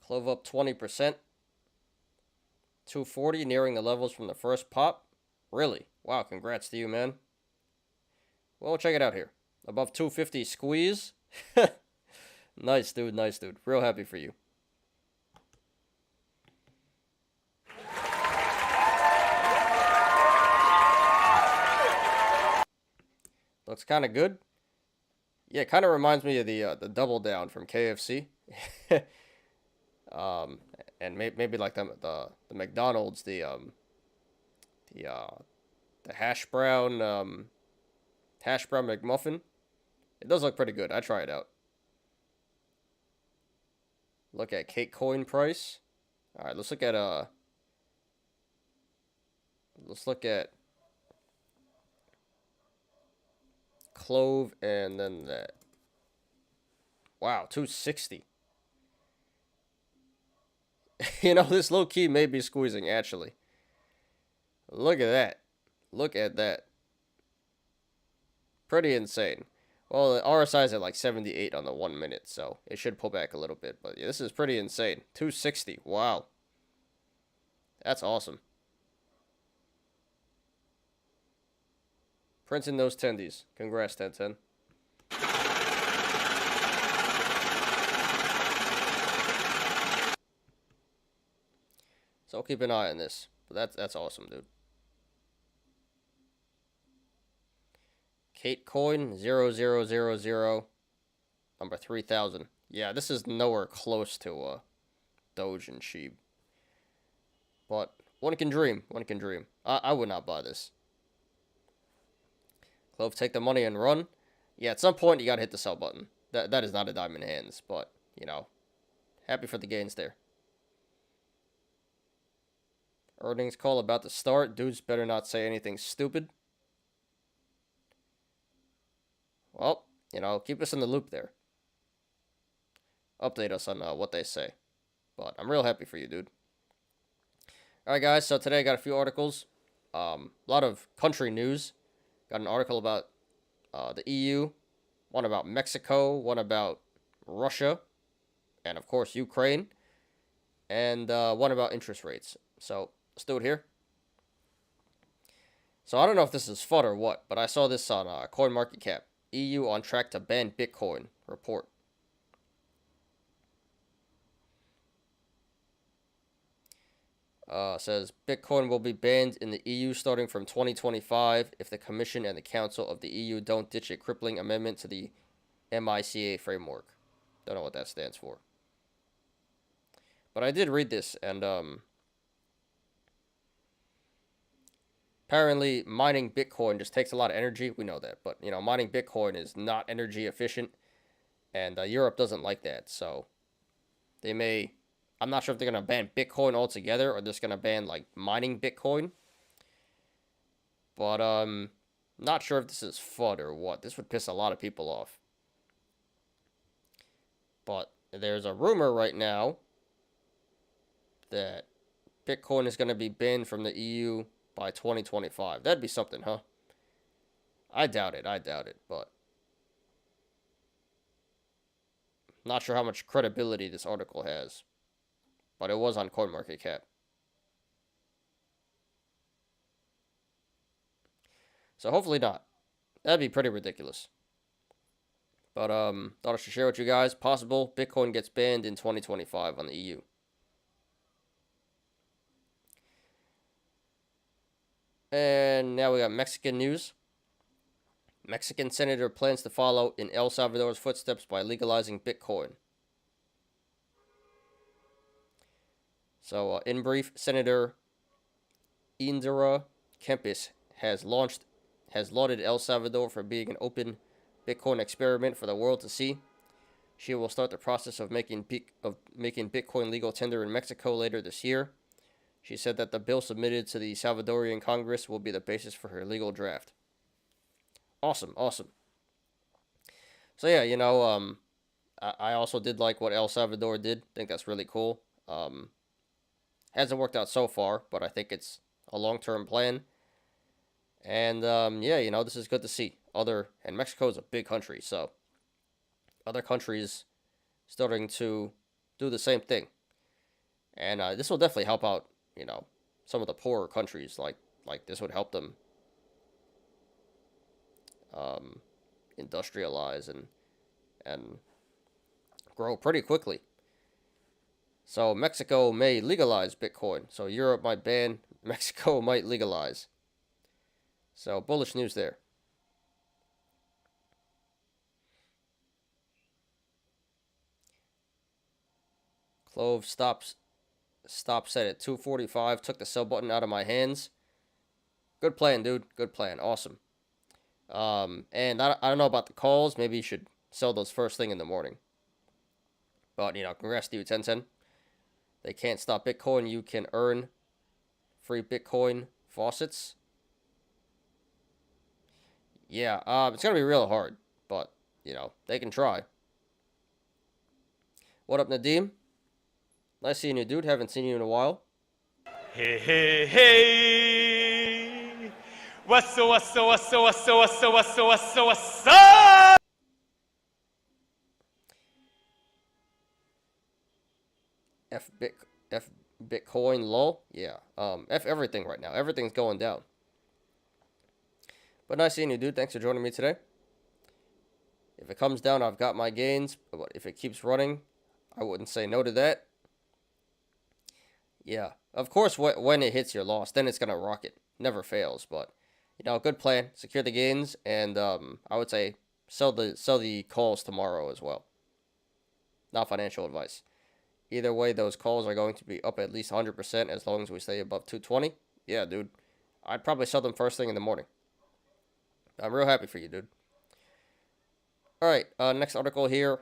Clove up 20%. 240, nearing the levels from the first pop. Really? Wow, congrats to you, man. Well, check it out here. Above 250 squeeze. Nice, dude. Nice, dude. Real happy for you. Looks kind of good. Yeah, kind of reminds me of the double down from KFC. And maybe like the McDonald's, the hash brown McMuffin. It does look pretty good. I try it out. Look at cake coin price. All right, let's look at clove and then that. Wow, 260. You know, this low key may be squeezing actually. Look at that. Look at that. Pretty insane. Well, the RSI is at like 78 on the 1 minute, so it should pull back a little bit. But yeah, this is pretty insane. 260. Wow. That's awesome. Printing those tendies. Congrats, 1010. So I'll keep an eye on this. But that's awesome, dude. Kate Coin 0000 number 3000. Yeah, this is nowhere close to Doge and Sheeb. But one can dream. One can dream. I would not buy this. Clove, take the money and run. Yeah, at some point you gotta hit the sell button. That is not a diamond hands, but you know, happy for the gains there. Earnings call about to start. Dudes better not say anything stupid. Well, you know, keep us in the loop there. Update us on what they say. But I'm real happy for you, dude. Alright, guys, so today I got a few articles. A lot of country news. Got an article about the EU. One about Mexico. One about Russia. And, of course, Ukraine. And one about interest rates. So, let's do it here. So, I don't know if this is FUD or what, but I saw this on CoinMarketCap. EU on track to ban Bitcoin report. Says Bitcoin will be banned in the EU starting from 2025 if the Commission and the Council of the EU don't ditch a crippling amendment to the MICA framework. Don't know what that stands for. But I did read this, and apparently mining Bitcoin just takes a lot of energy. We know that, but you know, mining Bitcoin is not energy efficient, and Europe doesn't like that. So they may. I'm not sure if they're going to ban Bitcoin altogether or just going to ban, like, mining Bitcoin. But, not sure if this is FUD or what. This would piss a lot of people off. But there's a rumor right now that Bitcoin is going to be banned from the EU by 2025. That'd be something, huh? I doubt it, but not sure how much credibility this article has. But it was on CoinMarketCap. So hopefully not. That'd be pretty ridiculous. But thought I should share with you guys. Possible Bitcoin gets banned in 2025 on the EU. And now we got Mexican news. Mexican senator plans to follow in El Salvador's footsteps by legalizing Bitcoin. So, in brief, Senator Indira Kempis has lauded El Salvador for being an open Bitcoin experiment for the world to see. She will start the process of making Bitcoin legal tender in Mexico later this year. She said that the bill submitted to the Salvadorian Congress will be the basis for her legal draft. Awesome. So yeah, I also did like what El Salvador did. I think that's really cool. Hasn't worked out so far, but I think it's a long-term plan. And yeah, this is good to see. And Mexico is a big country, so other countries starting to do the same thing. And this will definitely help out, some of the poorer countries. Like this would help them industrialize and grow pretty quickly. So Mexico may legalize Bitcoin. So Europe might ban, Mexico might legalize. So bullish news there. Clove stop set at 245. Took the sell button out of my hands. Good plan, dude. Good plan. Awesome. And I don't know about the calls. Maybe you should sell those first thing in the morning. But, congrats to you, 1010. They can't stop Bitcoin. You can earn free Bitcoin faucets. Yeah, it's going to be real hard. But, they can try. What up, Nadeem? Nice seeing you, dude. Haven't seen you in a while. Hey. What's up? F Bitcoin lol. Yeah. F everything right now. Everything's going down. But nice seeing you, dude. Thanks for joining me today. If it comes down, I've got my gains. But if it keeps running, I wouldn't say no to that. Yeah. Of course, when it hits your loss, then it's going to rocket. Never fails. But, good plan. Secure the gains. And I would say sell the calls tomorrow as well. Not financial advice. Either way, those calls are going to be up at least 100% as long as we stay above 220. Yeah, dude. I'd probably sell them first thing in the morning. I'm real happy for you, dude. Alright, next article here.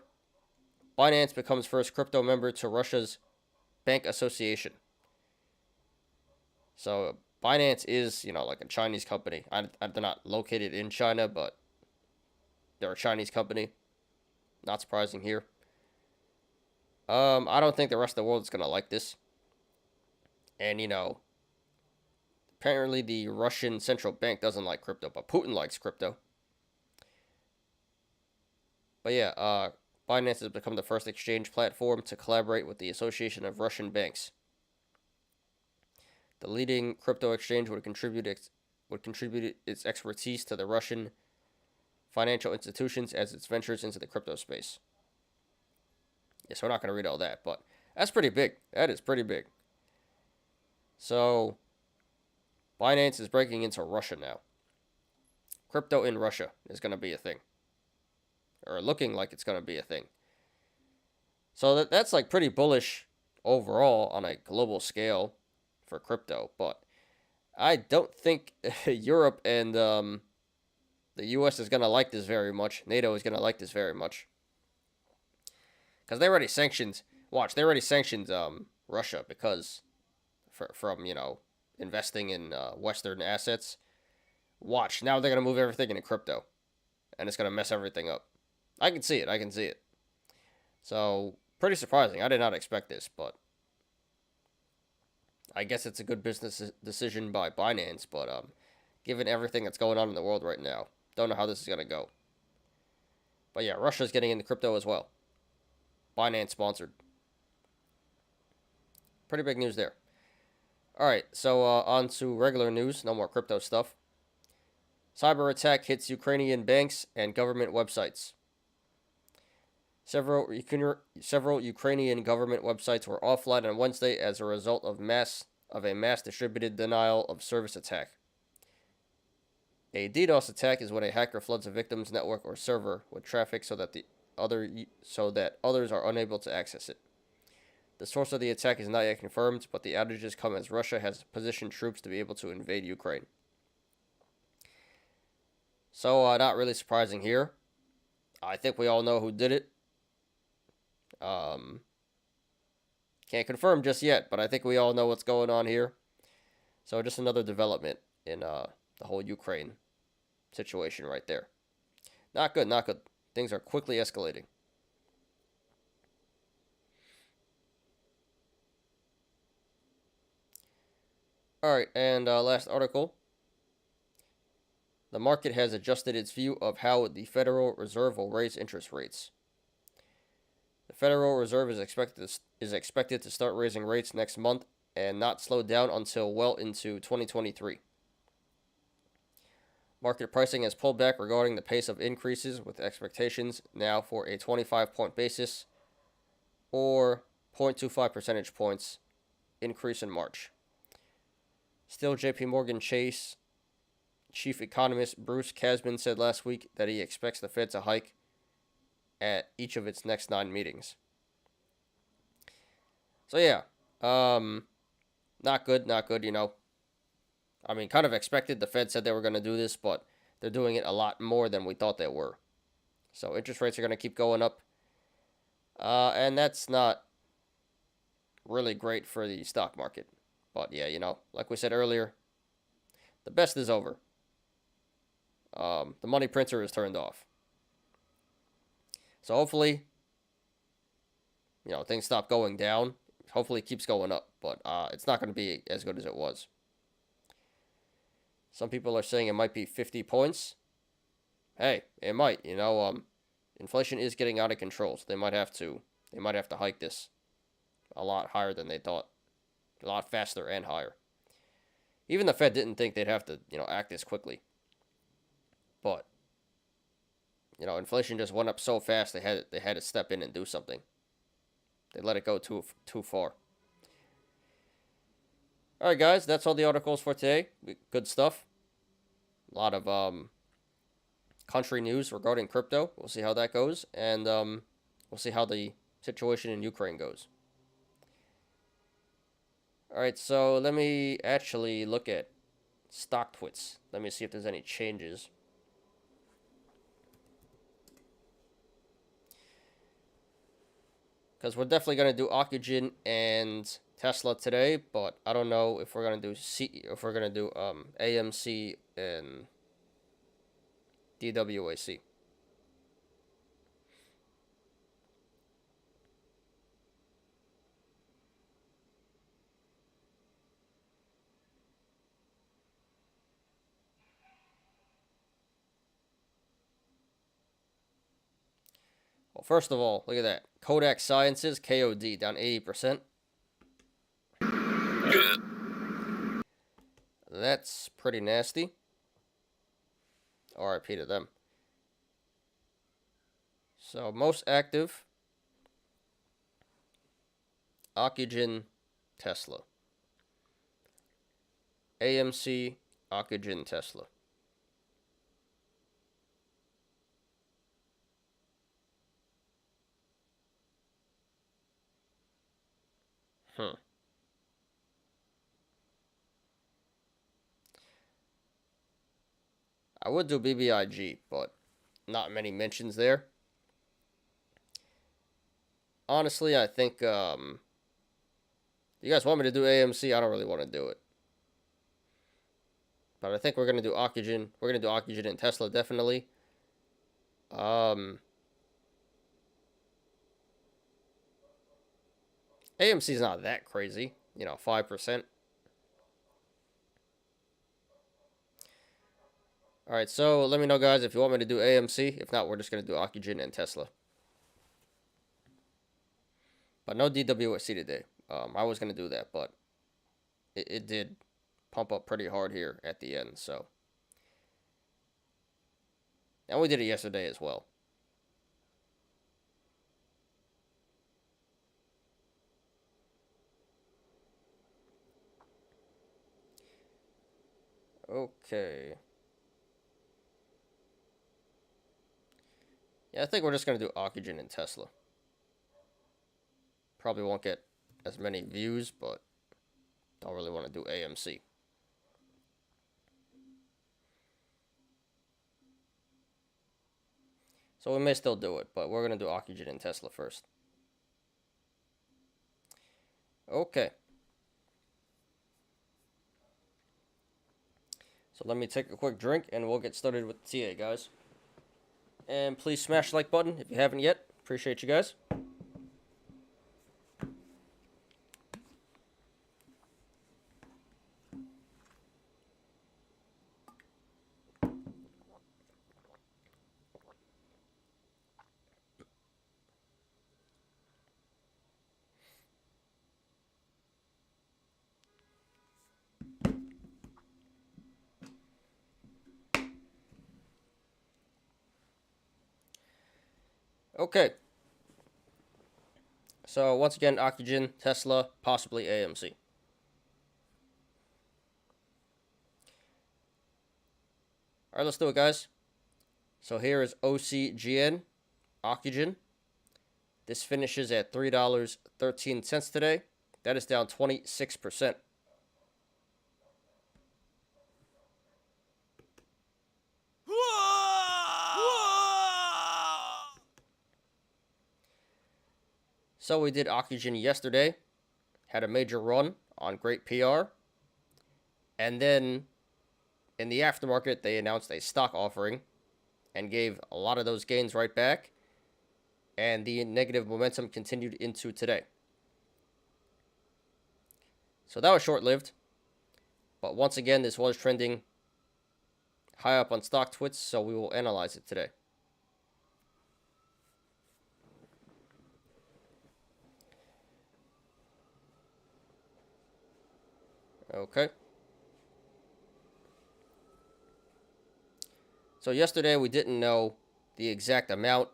Binance becomes first crypto member to Russia's Bank Association. So, Binance is, like a Chinese company. They're not located in China, but they're a Chinese company. Not surprising here. I don't think the rest of the world is going to like this. And, apparently the Russian central bank doesn't like crypto, but Putin likes crypto. But yeah, Binance has become the first exchange platform to collaborate with the Association of Russian Banks. The leading crypto exchange would contribute its expertise to the Russian financial institutions as it ventures into the crypto space. Yes, we're not going to read all that, but that's pretty big. That is pretty big. So, Binance is breaking into Russia now. Crypto in Russia is going to be a thing. Or looking like it's going to be a thing. So that's like pretty bullish overall on a global scale for crypto. But I don't think Europe and the US is going to like this very much. NATO is going to like this very much. Because they already sanctioned, Russia because from investing in Western assets. Watch, now they're going to move everything into crypto. And it's going to mess everything up. I can see it. So, pretty surprising. I did not expect this, but I guess it's a good business decision by Binance, but given everything that's going on in the world right now, don't know how this is going to go. But yeah, Russia's getting into crypto as well. Binance sponsored. Pretty big news there. Alright, so on to regular news. No more crypto stuff. Cyber attack hits Ukrainian banks and government websites. Several Ukrainian government websites were offline on Wednesday as a result of a mass distributed denial of service attack. A DDoS attack is when a hacker floods a victim's network or server with traffic so that others are unable to access it. The source of the attack is not yet confirmed, but the outages come as Russia has positioned troops to be able to invade Ukraine. So, not really surprising here. I think we all know who did it. Can't confirm just yet, but I think we all know what's going on here. So, just another development in the whole Ukraine situation right there. Not good, not good. Things are quickly escalating. Alright, and last article. The market has adjusted its view of how the Federal Reserve will raise interest rates. The Federal Reserve is expected to start raising rates next month and not slow down until well into 2023. Market pricing has pulled back regarding the pace of increases, with expectations now for a 25-point basis or 0.25 percentage points increase in March. Still, JP Morgan Chase chief economist Bruce Kasman said last week that he expects the Fed to hike at each of its next 9 meetings. So yeah, not good, you know. I mean, kind of expected. The Fed said they were going to do this, but they're doing it a lot more than we thought they were. So interest rates are going to keep going up. And that's not really great for the stock market. But yeah, you know, like we said earlier, the best is over. The money printer is turned off. So hopefully, you know, things stop going down. Hopefully it keeps going up. But it's not going to be as good as it was. Some people are saying it might be 50 points. Hey, it might. You know, inflation is getting out of control, so they might have to hike this a lot higher than they thought, a lot faster and higher. Even the Fed didn't think they'd have to, you know, act this quickly. But, you know, inflation just went up so fast they had to step in and do something. They let it go too far. All right, guys, that's all the articles for today. Good stuff. A lot of country news regarding crypto. We'll see how that goes, and we'll see how the situation in Ukraine goes. All right, so let me actually look at StockTwits. Let me see if there's any changes. Because we're definitely going to do Ocugen and Tesla today, but I don't know if we're going to do AMC and DWAC. Well, first of all, look at that. Kodak Sciences, KOD, down 80%. That's pretty nasty. RIP to them. So, most active, Ocugen Tesla. AMC, Ocugen Tesla. I would do BBIG, but not many mentions there. Honestly, I think, you guys want me to do AMC? I don't really want to do it. But I think we're going to do Ocugen. We're going to do Ocugen and Tesla, definitely. AMC's not that crazy, 5%. All right, so let me know, guys, if you want me to do AMC. If not, we're just going to do Ocugen and Tesla. But no DWSC today. I was going to do that, but it did pump up pretty hard here at the end, so. And we did it yesterday as well. Okay. Yeah, I think we're just going to do Ocugen and Tesla. Probably won't get as many views, but don't really want to do AMC. So we may still do it, but we're going to do Ocugen and Tesla first. Okay. So let me take a quick drink and we'll get started with the TA, guys. And please smash the like button if you haven't yet. Appreciate you guys. Okay. So once again, Ocugen, Tesla, possibly AMC. Alright, let's do it, guys. So here is OCGN Ocugen. This finishes at $3.13 today. That is down 26%. So we did Ocugen yesterday. Had a major run on great PR. And then in the aftermarket, they announced a stock offering and gave a lot of those gains right back. And the negative momentum continued into today. So that was short-lived. But once again, this was trending high up on StockTwits, so we will analyze it today. Okay. So yesterday we didn't know the exact amount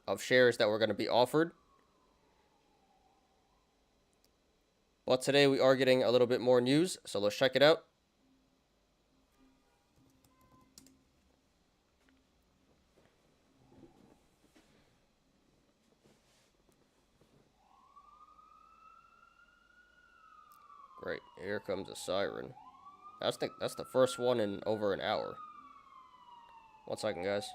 of shares that were going to be offered. But today we are getting a little bit more news, so let's check it out. Great, here comes a siren. That's the first one in over an hour. 1 second, guys.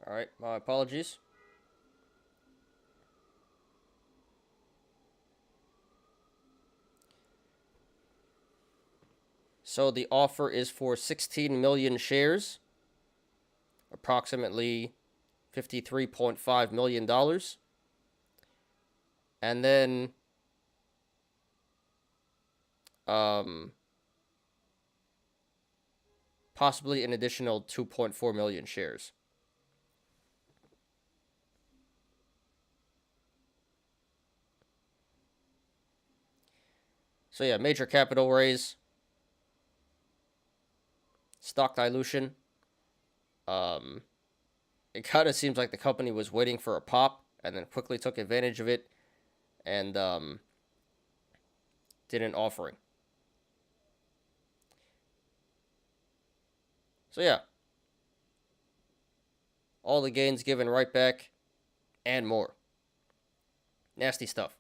Alright, my apologies. So the offer is for 16 million shares, approximately $53.5 million. And then possibly an additional 2.4 million shares. So yeah, major capital raise, stock dilution. It kind of seems like the company was waiting for a pop and then quickly took advantage of it and did an offering. So yeah, all the gains given right back and more. Nasty stuff.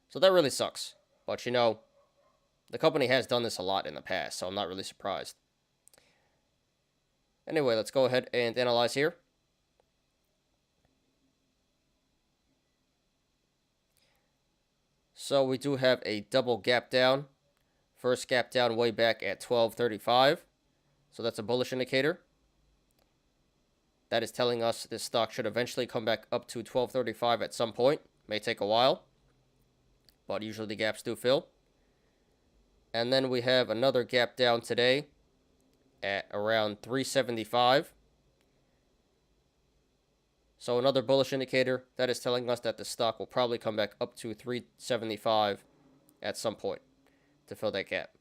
So that really sucks. But you know, the company has done this a lot in the past, so I'm not really surprised. Anyway, let's go ahead and analyze here. So we do have a double gap down. First gap down way back at 12.35. So that's a bullish indicator. That is telling us this stock should eventually come back up to 12.35 at some point. May take a while, but usually the gaps do fill. And then we have another gap down today at around 3.75. So another bullish indicator that is telling us that the stock will probably come back up to 3.75 at some point to fill that gap.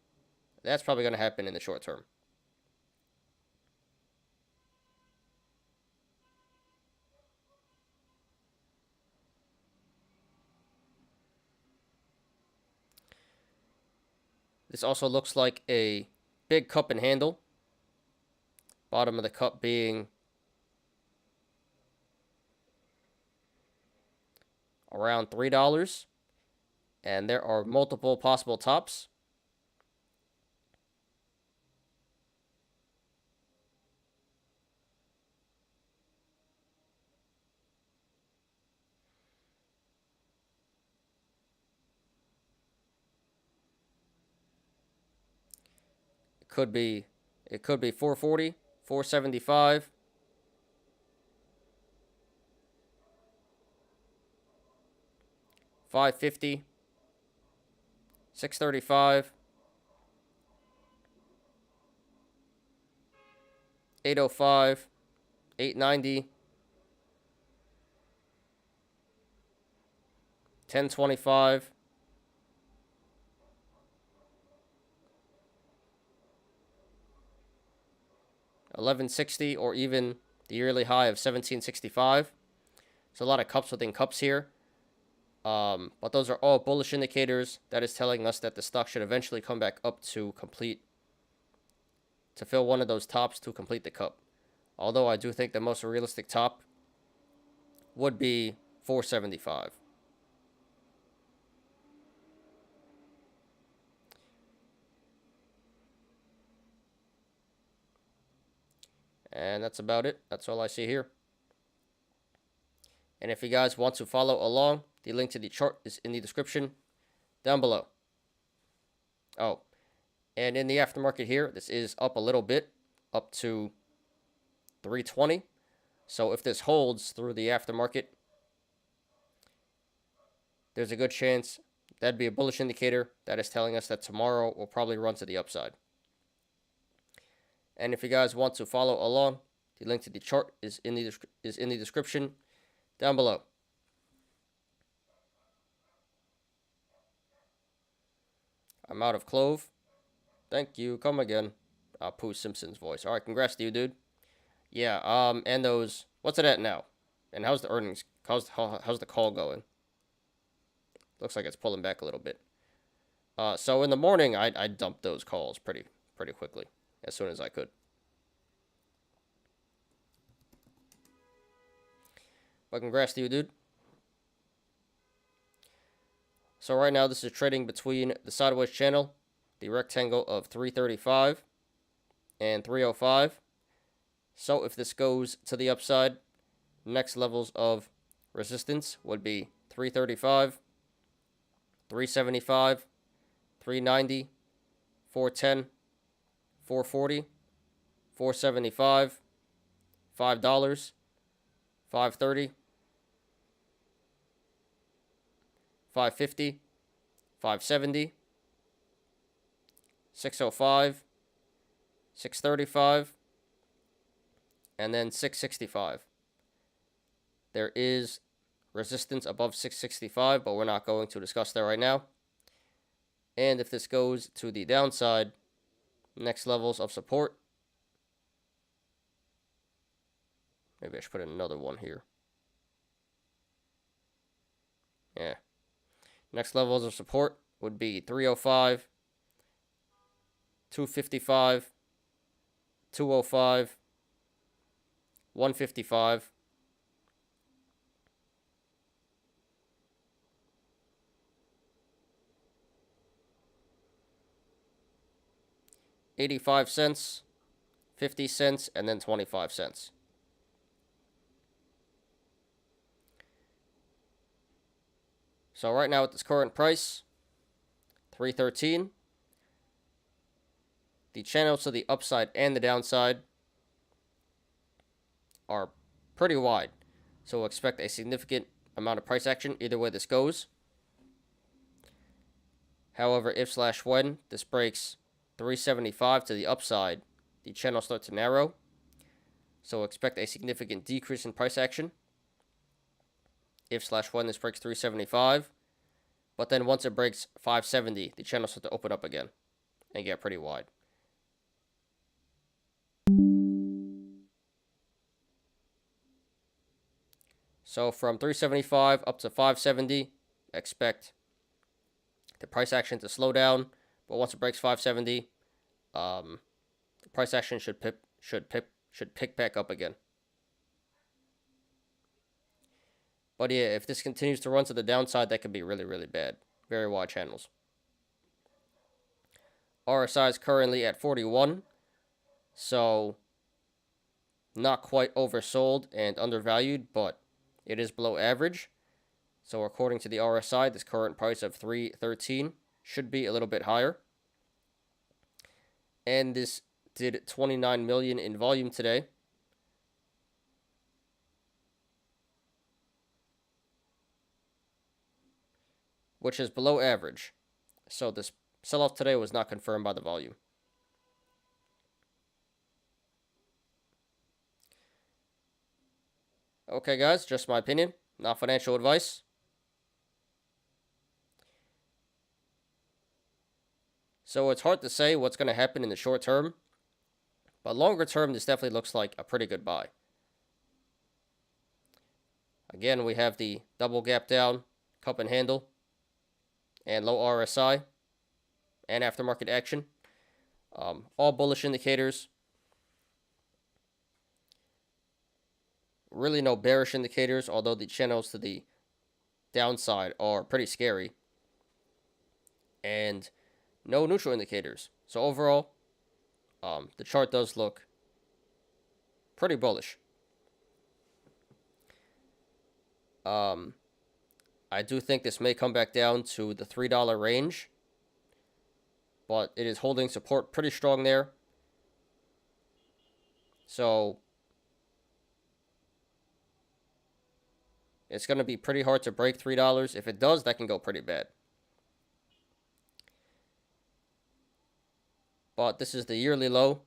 That's probably going to happen in the short term. This also looks like a big cup and handle. Bottom of the cup being around $3. And there are multiple possible tops. It could be 440, 475. $5.50, $6.35, $8.05, $8.90, $10.25, $11.60, or even the yearly high of $17.65. So a lot of cups within cups here. But those are all bullish indicators. That is telling us that the stock should eventually come back up to fill one of those tops to complete the cup. Although I do think the most realistic top would be 475. And that's about it. That's all I see here. And if you guys want to follow along, the link to the chart is in the description down below. Oh, and in the aftermarket here, this is up a little bit, up to 320. So if this holds through the aftermarket, there's a good chance that'd be a bullish indicator that is telling us that tomorrow will probably run to the upside. And if you guys want to follow along, the link to the chart is in the description down below. I'm out of clove. Thank you. Come again. Pooh Simpson's voice. All right, congrats to you, dude. Yeah. And those. What's it at now? And how's the earnings? How's the call going? Looks like it's pulling back a little bit. So in the morning, I dumped those calls pretty quickly, as soon as I could. But congrats to you, dude. So right now, this is trading between the sideways channel, the rectangle of 335 and 305. So if this goes to the upside, next levels of resistance would be 335, 375, 390, 410, 440, 475, $5, 530, 550, 570, 605, 635, and then 665. There is resistance above 665, but we're not going to discuss that right now. And if this goes to the downside, next levels of support. Maybe I should put in another one here. Yeah. Next levels of support would be 305, 255, 205, 155, 85 cents, 50 cents, and then 25 cents. So right now at this current price, 313, the channels to the upside and the downside are pretty wide. So expect a significant amount of price action either way this goes. However, if/when this breaks 375 to the upside, the channel starts to narrow. So expect a significant decrease in price action if/when this breaks 375. But then once it breaks 570, the channel starts to open up again and get pretty wide. So from 375 up to 570, expect the price action to slow down. But once it breaks 570, the price action should pick back up again. But yeah, if this continues to run to the downside, that could be really, really bad. Very wide channels. RSI is currently at 41, so not quite oversold and undervalued, but it is below average. So according to the RSI, this current price of 313 should be a little bit higher. And this did 29 million in volume today. Which is below average. So this sell-off today was not confirmed by the volume. Okay, guys, just my opinion, not financial advice. So it's hard to say what's going to happen in the short term, but longer term, this definitely looks like a pretty good buy. Again, we have the double gap down, cup and handle, and low RSI, and aftermarket action. All bullish indicators. Really no bearish indicators, although the channels to the downside are pretty scary. And no neutral indicators. So overall, the chart does look pretty bullish. I do think this may come back down to the $3 range, but it is holding support pretty strong there. So it's going to be pretty hard to break $3. If it does, that can go pretty bad. But this is the yearly low.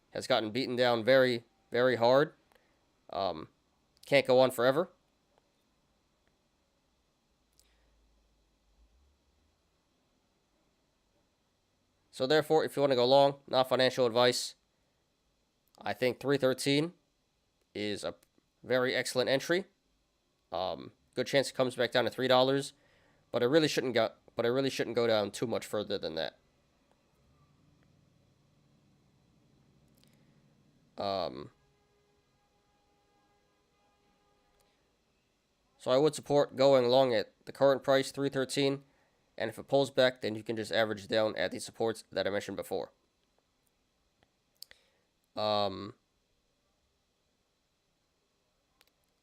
Has gotten beaten down very, very hard. Can't go on forever. So therefore, if you want to go long, not financial advice, I think 313 is a very excellent entry. Good chance it comes back down to $3, but it really shouldn't go down too much further than that. So I would support going long at the current price, 313. And if it pulls back, then you can just average down at the supports that I mentioned before.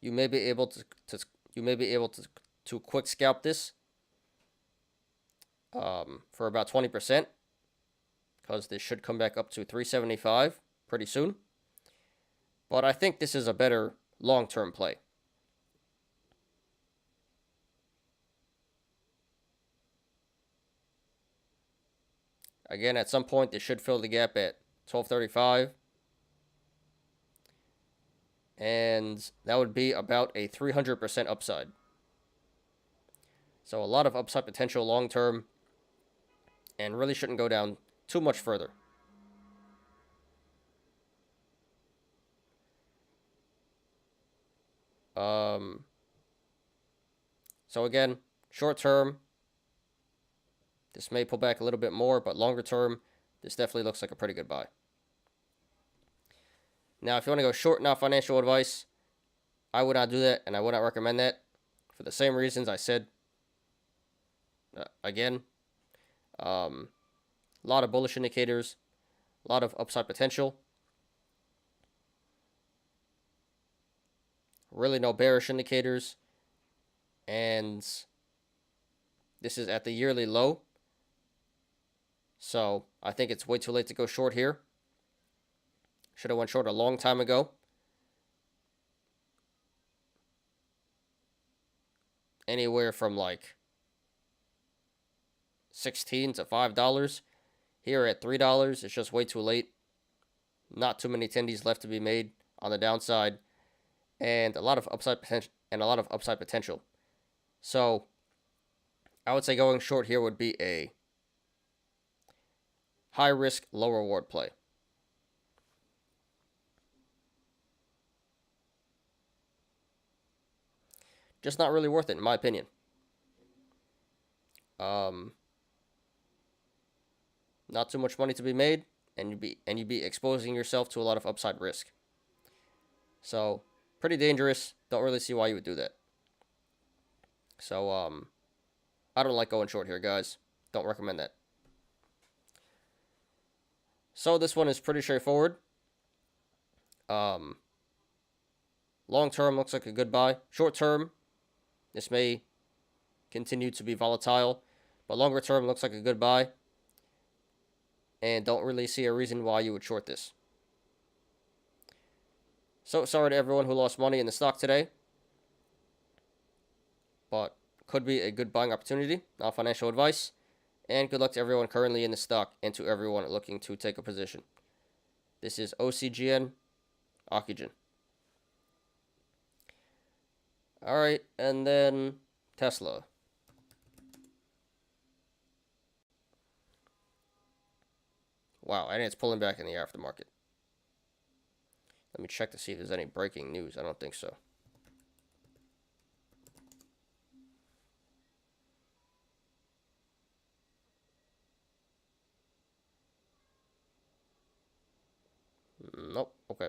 You may be able to quick scalp this for about 20%, because this should come back up to 375 pretty soon. But I think this is a better long-term play. Again, at some point, this should fill the gap at 1235. And that would be about a 300% upside. So a lot of upside potential long term, and really shouldn't go down too much further. So again, short term, this may pull back a little bit more, but longer term, this definitely looks like a pretty good buy. Now, if you want to go short, not financial advice, I would not do that, and I would not recommend that for the same reasons I said. Again, a lot of bullish indicators, a lot of upside potential. Really no bearish indicators. And this is at the yearly low. So I think it's way too late to go short here. Should have went short a long time ago. Anywhere from like $16 to $5. Here at $3, it's just way too late. Not too many tendies left to be made on the downside, and a lot of upside potential. So I would say going short here would be a high risk, low reward play. Just not really worth it, in my opinion. Not too much money to be made, and you'd be exposing yourself to a lot of upside risk. So pretty dangerous. Don't really see why you would do that. So I don't like going short here, guys. Don't recommend that. So this one is pretty straightforward. Long term looks like a good buy. Short term, this may continue to be volatile, but longer term looks like a good buy. And don't really see a reason why you would short this. So sorry to everyone who lost money in the stock today, but could be a good buying opportunity. Not financial advice. And good luck to everyone currently in the stock and to everyone looking to take a position. This is OCGN Ocugen. Alright, and then Tesla. Wow, and it's pulling back in the aftermarket. Let me check to see if there's any breaking news. I don't think so. Nope, okay.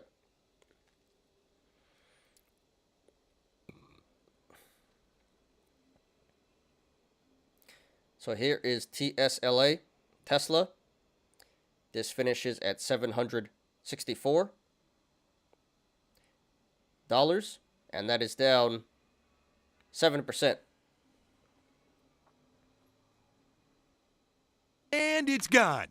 So here is TSLA Tesla. This finishes at $764, and that is down 7%. And it's gone.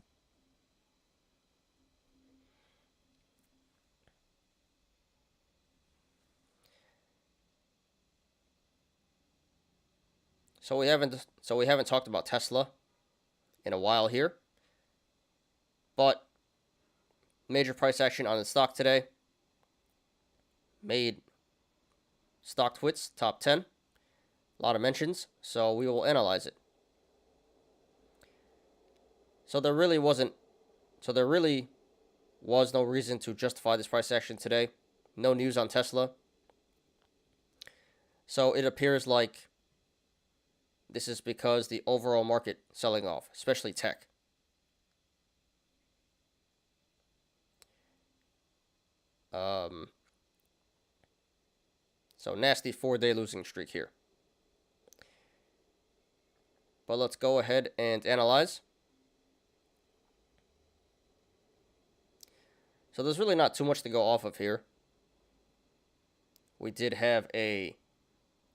So we haven't talked about Tesla in a while here. But major price action on the stock today made StockTwits top 10. A lot of mentions, so we will analyze it. So there really was no reason to justify this price action today. No news on Tesla. So it appears like this is because the overall market selling off, especially tech. So nasty 4-day losing streak here. But let's go ahead and analyze. So there's really not too much to go off of here. We did have a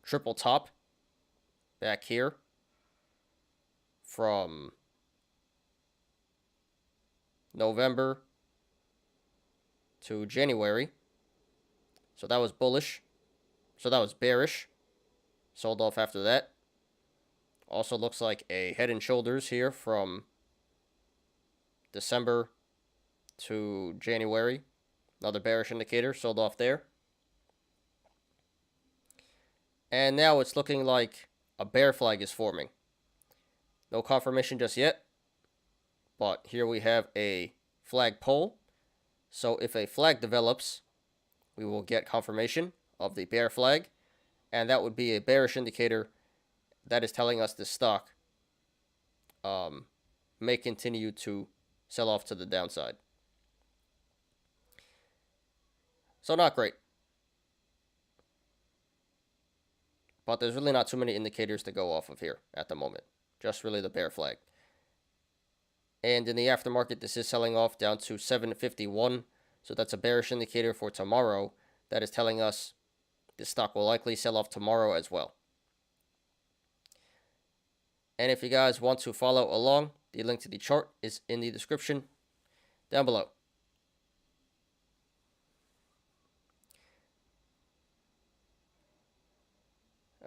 triple top back here from November to January. So that was bullish. So that was bearish. Sold off after that. Also looks like a head and shoulders here from December to January. Another bearish indicator. Sold off there. And now it's looking like a bear flag is forming. No confirmation just yet. But here we have a flag pole. So if a flag develops, we will get confirmation of the bear flag, and that would be a bearish indicator that is telling us the stock may continue to sell off to the downside. So not great. But there's really not too many indicators to go off of here at the moment. Just really the bear flag. And in the aftermarket, this is selling off down to 751. So that's a bearish indicator for tomorrow. That is telling us this stock will likely sell off tomorrow as well. And if you guys want to follow along, the link to the chart is in the description down below.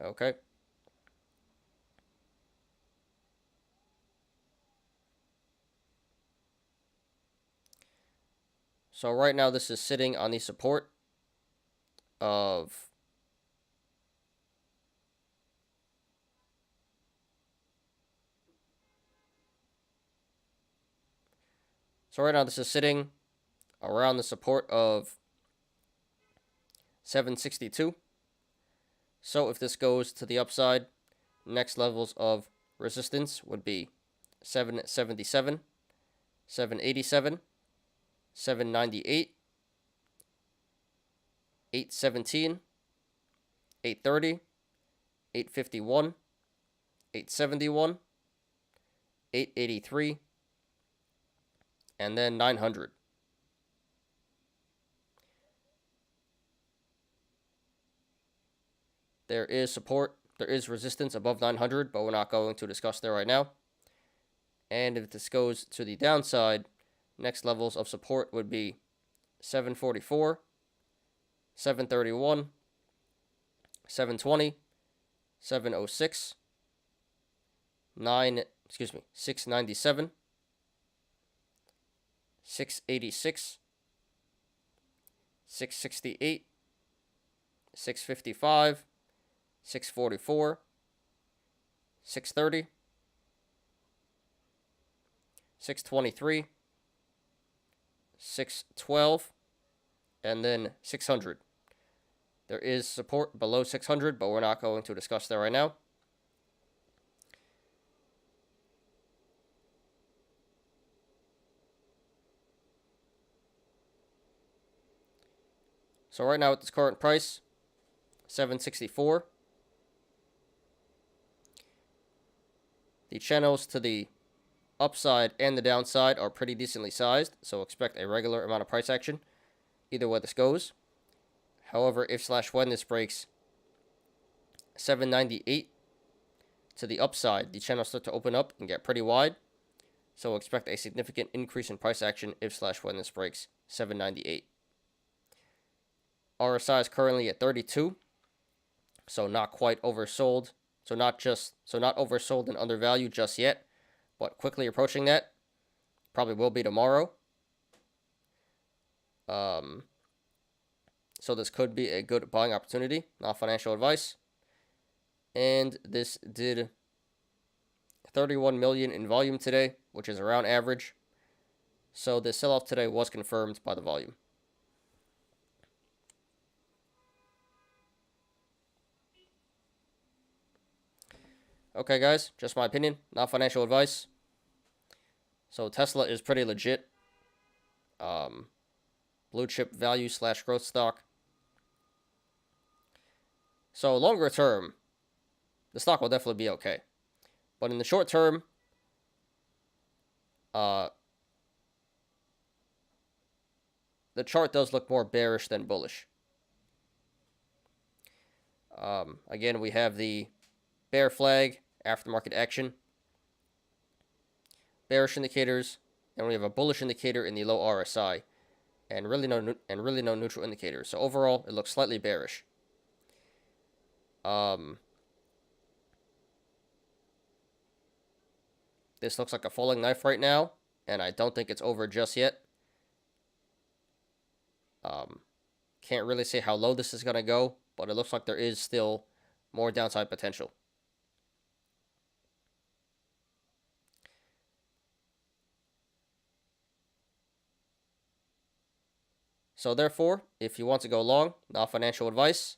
Okay. So right now this is sitting on the support of around the support of 762. So if this goes to the upside, next levels of resistance would be 777, 787, 798, 817, 830, 851, 871, 883, and then 900. There is support, there is resistance above 900, but we're not going to discuss there right now. And if this goes to the downside, next levels of support would be 744, 731, 720, 706, 697, 686, 668, 655, 644, 630, 623, 612, and then 600. There is support below 600, but we're not going to discuss that right now. So right now at this current price, 764. The channels to the upside and the downside are pretty decently sized, so expect a regular amount of price action either way this goes. However, if/when this breaks 798 to the upside, the channels start to open up and get pretty wide, so expect a significant increase in price action if/when this breaks 798. RSI is currently at 32, so not quite oversold. So not oversold and undervalued just yet, but quickly approaching that. Probably will be tomorrow. So this could be a good buying opportunity, not financial advice. And this did 31 million in volume today, which is around average. So the sell-off today was confirmed by the volume. Okay, guys, just my opinion, not financial advice. So Tesla is pretty legit. Blue chip value / growth stock. So longer term, the stock will definitely be okay. But in the short term, the chart does look more bearish than bullish. Again, we have the bear flag, aftermarket action, bearish indicators, and we have a bullish indicator in the low RSI, and really no neutral indicators. So overall, it looks slightly bearish. This looks like a falling knife right now, and I don't think it's over just yet. Can't really say how low this is going to go, but it looks like there is still more downside potential. So therefore, if you want to go long, not financial advice,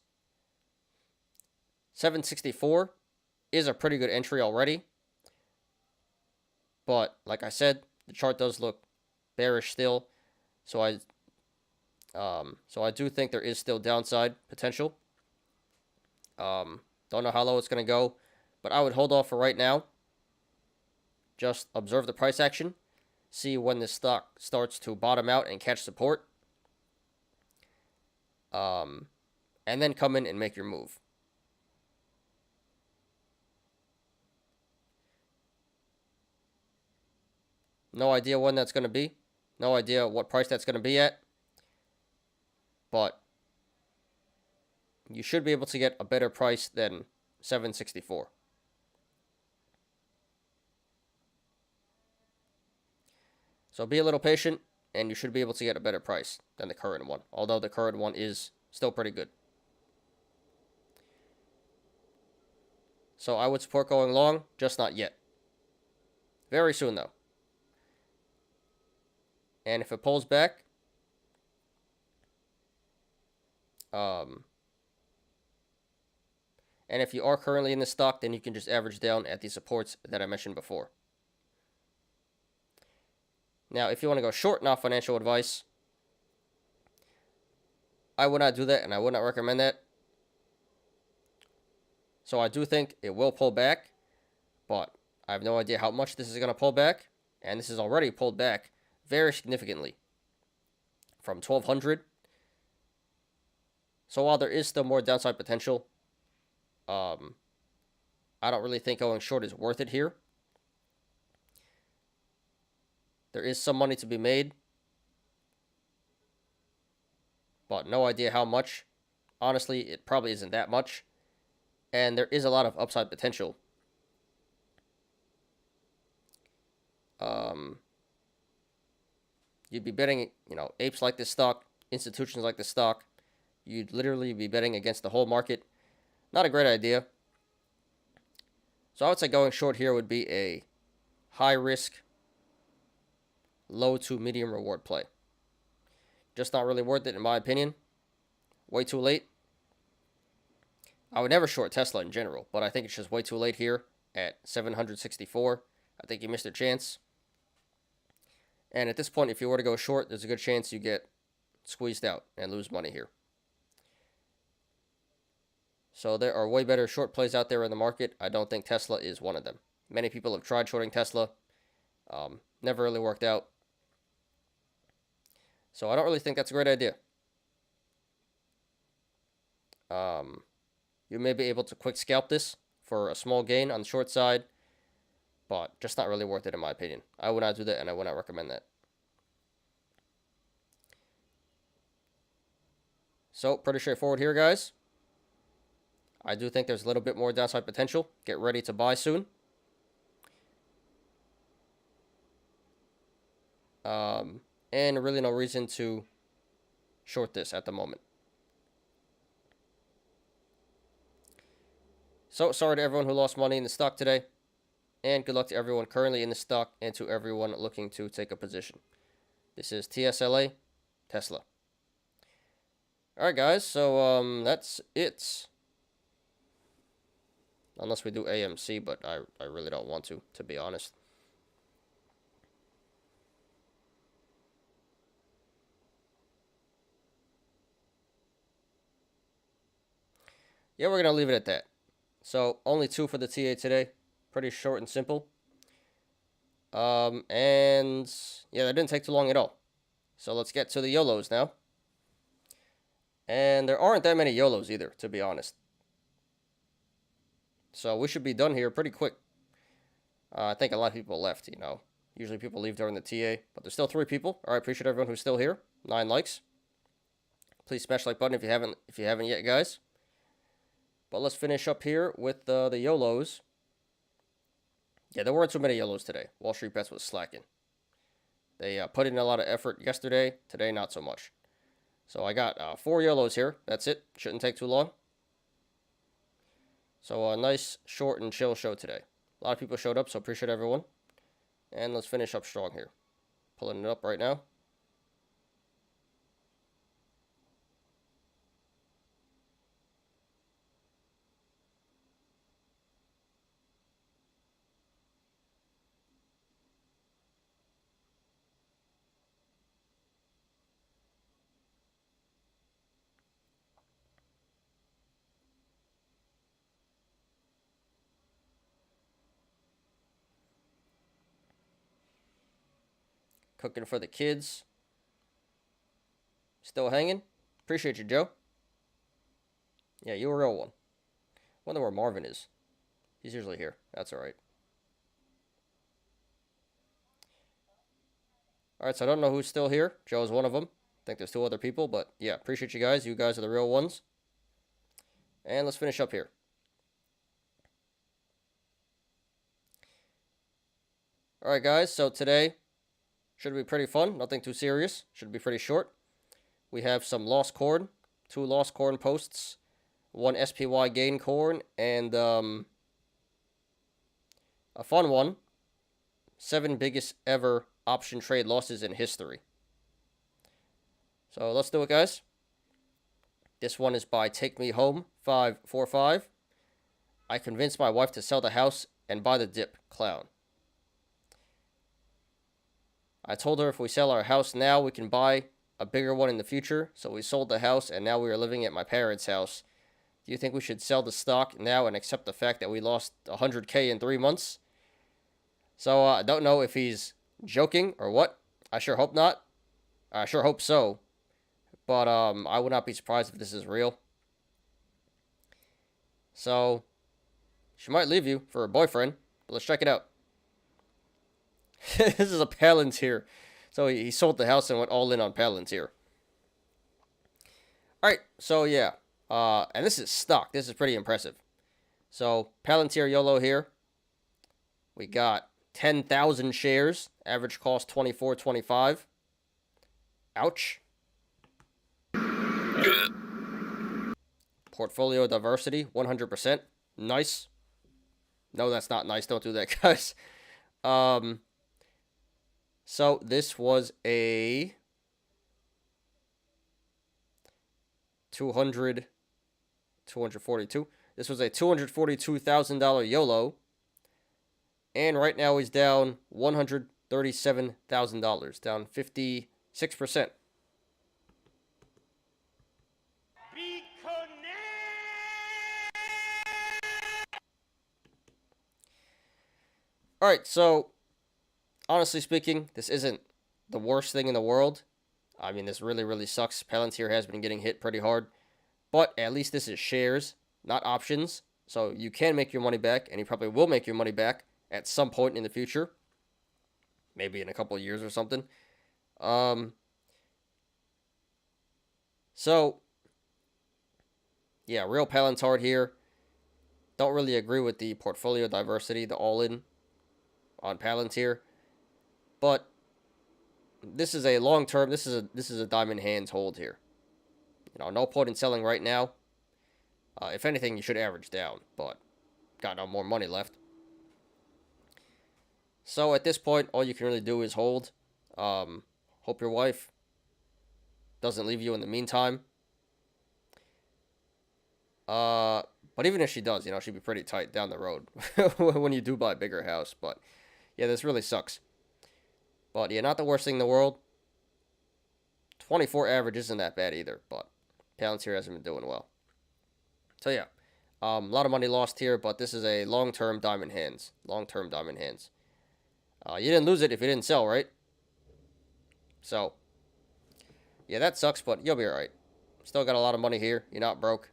764 is a pretty good entry already. But like I said, the chart does look bearish still. So So I do think there is still downside potential. Don't know how low it's going to go, but I would hold off for right now. Just observe the price action, see when this stock starts to bottom out and catch support, and then come in and make your move. No idea when that's going to be. No idea what price that's going to be at. But you should be able to get a better price than 764. So be a little patient, and you should be able to get a better price than the current one. Although the current one is still pretty good. So I would support going long, just not yet. Very soon, though. And if it pulls back, and if you are currently in the stock, then you can just average down at the supports that I mentioned before. Now, if you want to go short, not financial advice, I would not do that, and I would not recommend that. So I do think it will pull back, but I have no idea how much this is going to pull back, and this is already pulled back very significantly from 1200. So while there is still more downside potential, I don't really think going short is worth it here. There is some money to be made, but no idea how much. Honestly, it probably isn't that much, and there is a lot of upside potential. You'd be betting, apes like this stock, institutions like this stock. You'd literally be betting against the whole market. Not a great idea. So I would say going short here would be a high risk, low to medium reward play. Just not really worth it in my opinion. Way too late. I would never short Tesla in general, but I think it's just way too late here at 764. I think you missed a chance. And at this point, if you were to go short, there's a good chance you get squeezed out and lose money here. So there are way better short plays out there in the market. I don't think Tesla is one of them. Many people have tried shorting Tesla. Never really worked out. So I don't really think that's a great idea. You may be able to quick scalp this for a small gain on the short side, but just not really worth it in my opinion. I would not do that, and I would not recommend that. So pretty straightforward here, guys. I do think there's a little bit more downside potential. Get ready to buy soon. And really no reason to short this at the moment. So sorry to everyone who lost money in the stock today. And good luck to everyone currently in the stock and to everyone looking to take a position. This is TSLA Tesla. Alright guys, so that's it. Unless we do AMC, but I really don't want to be honest. Yeah, we're going to leave it at that. So, only 2 for the TA today. Pretty short and simple. And, yeah, that didn't take too long at all. So, let's get to the Yolos now. And there aren't that many Yolos either, to be honest. So, we should be done here pretty quick. I think a lot of people left, Usually people leave during the TA, but there's still 3 people. All right, appreciate everyone who's still here. 9 likes. Please smash the like button if you haven't yet, guys. But let's finish up here with the Yolos. Yeah, there weren't so many Yolos today. Wall Street Bets was slacking. They put in a lot of effort yesterday. Today, not so much. So I got 4 Yolos here. That's it. Shouldn't take too long. So a nice, short, and chill show today. A lot of people showed up, so appreciate everyone. And let's finish up strong here. Pulling it up right now. Cooking for the kids. Still hanging? Appreciate you, Joe. Yeah, you a real one. Wonder where Marvin is. He's usually here. That's alright. Alright, so I don't know who's still here. Joe's one of them. I think there's 2 other people, but yeah, appreciate you guys. You guys are the real ones. And let's finish up here. Alright, guys, so today should be pretty fun. Nothing too serious. Should be pretty short. We have some lost corn. 2 lost corn posts. 1 SPY gain corn. And a fun one. 7 biggest ever option trade losses in history. So let's do it, guys. This one is by Take Me Home 545. I convinced my wife to sell the house and buy the dip. Clown. I told her if we sell our house now, we can buy a bigger one in the future. So we sold the house and now we are living at my parents' house. Do you think we should sell the stock now and accept the fact that we lost 100K in 3 months? So I don't know if he's joking or what. I sure hope not. I sure hope so. But I would not be surprised if this is real. So she might leave you for a boyfriend. But let's check it out. This is a Palantir. So he sold the house and went all in on Palantir. Alright, so yeah. And this is stock. This is pretty impressive. So Palantir YOLO here. We got 10,000 shares. Average cost $24.25. Ouch. Portfolio diversity 100%. Nice. No, that's not nice. Don't do that, guys. So this was a 242. This was a $242,000 YOLO. And right now he's down $137,000, down 56%. All right, so honestly speaking, this isn't the worst thing in the world. I mean, this really, really sucks. Palantir has been getting hit pretty hard. But at least this is shares, not options. So you can make your money back, and you probably will make your money back at some point in the future. Maybe in a couple of years or something. So, yeah, real Palantir here. Don't really agree with the portfolio diversity, the all-in on Palantir. But this is a long-term, this is a diamond hands hold here. You know, no point in selling right now. If anything, you should average down, but got no more money left. So at this point, all you can really do is hold. Hope your wife doesn't leave you in the meantime. But even if she does, you know, she'd be pretty tight down the road when you do buy a bigger house. But yeah, this really sucks. But yeah, not the worst thing in the world. 24 average isn't that bad either, but Palantir hasn't been doing well. So yeah, a lot of money lost here, but this is a long-term diamond hands. Long-term diamond hands. You didn't lose it if you didn't sell, right? So, yeah, that sucks, but you'll be alright. Still got a lot of money here. You're not broke.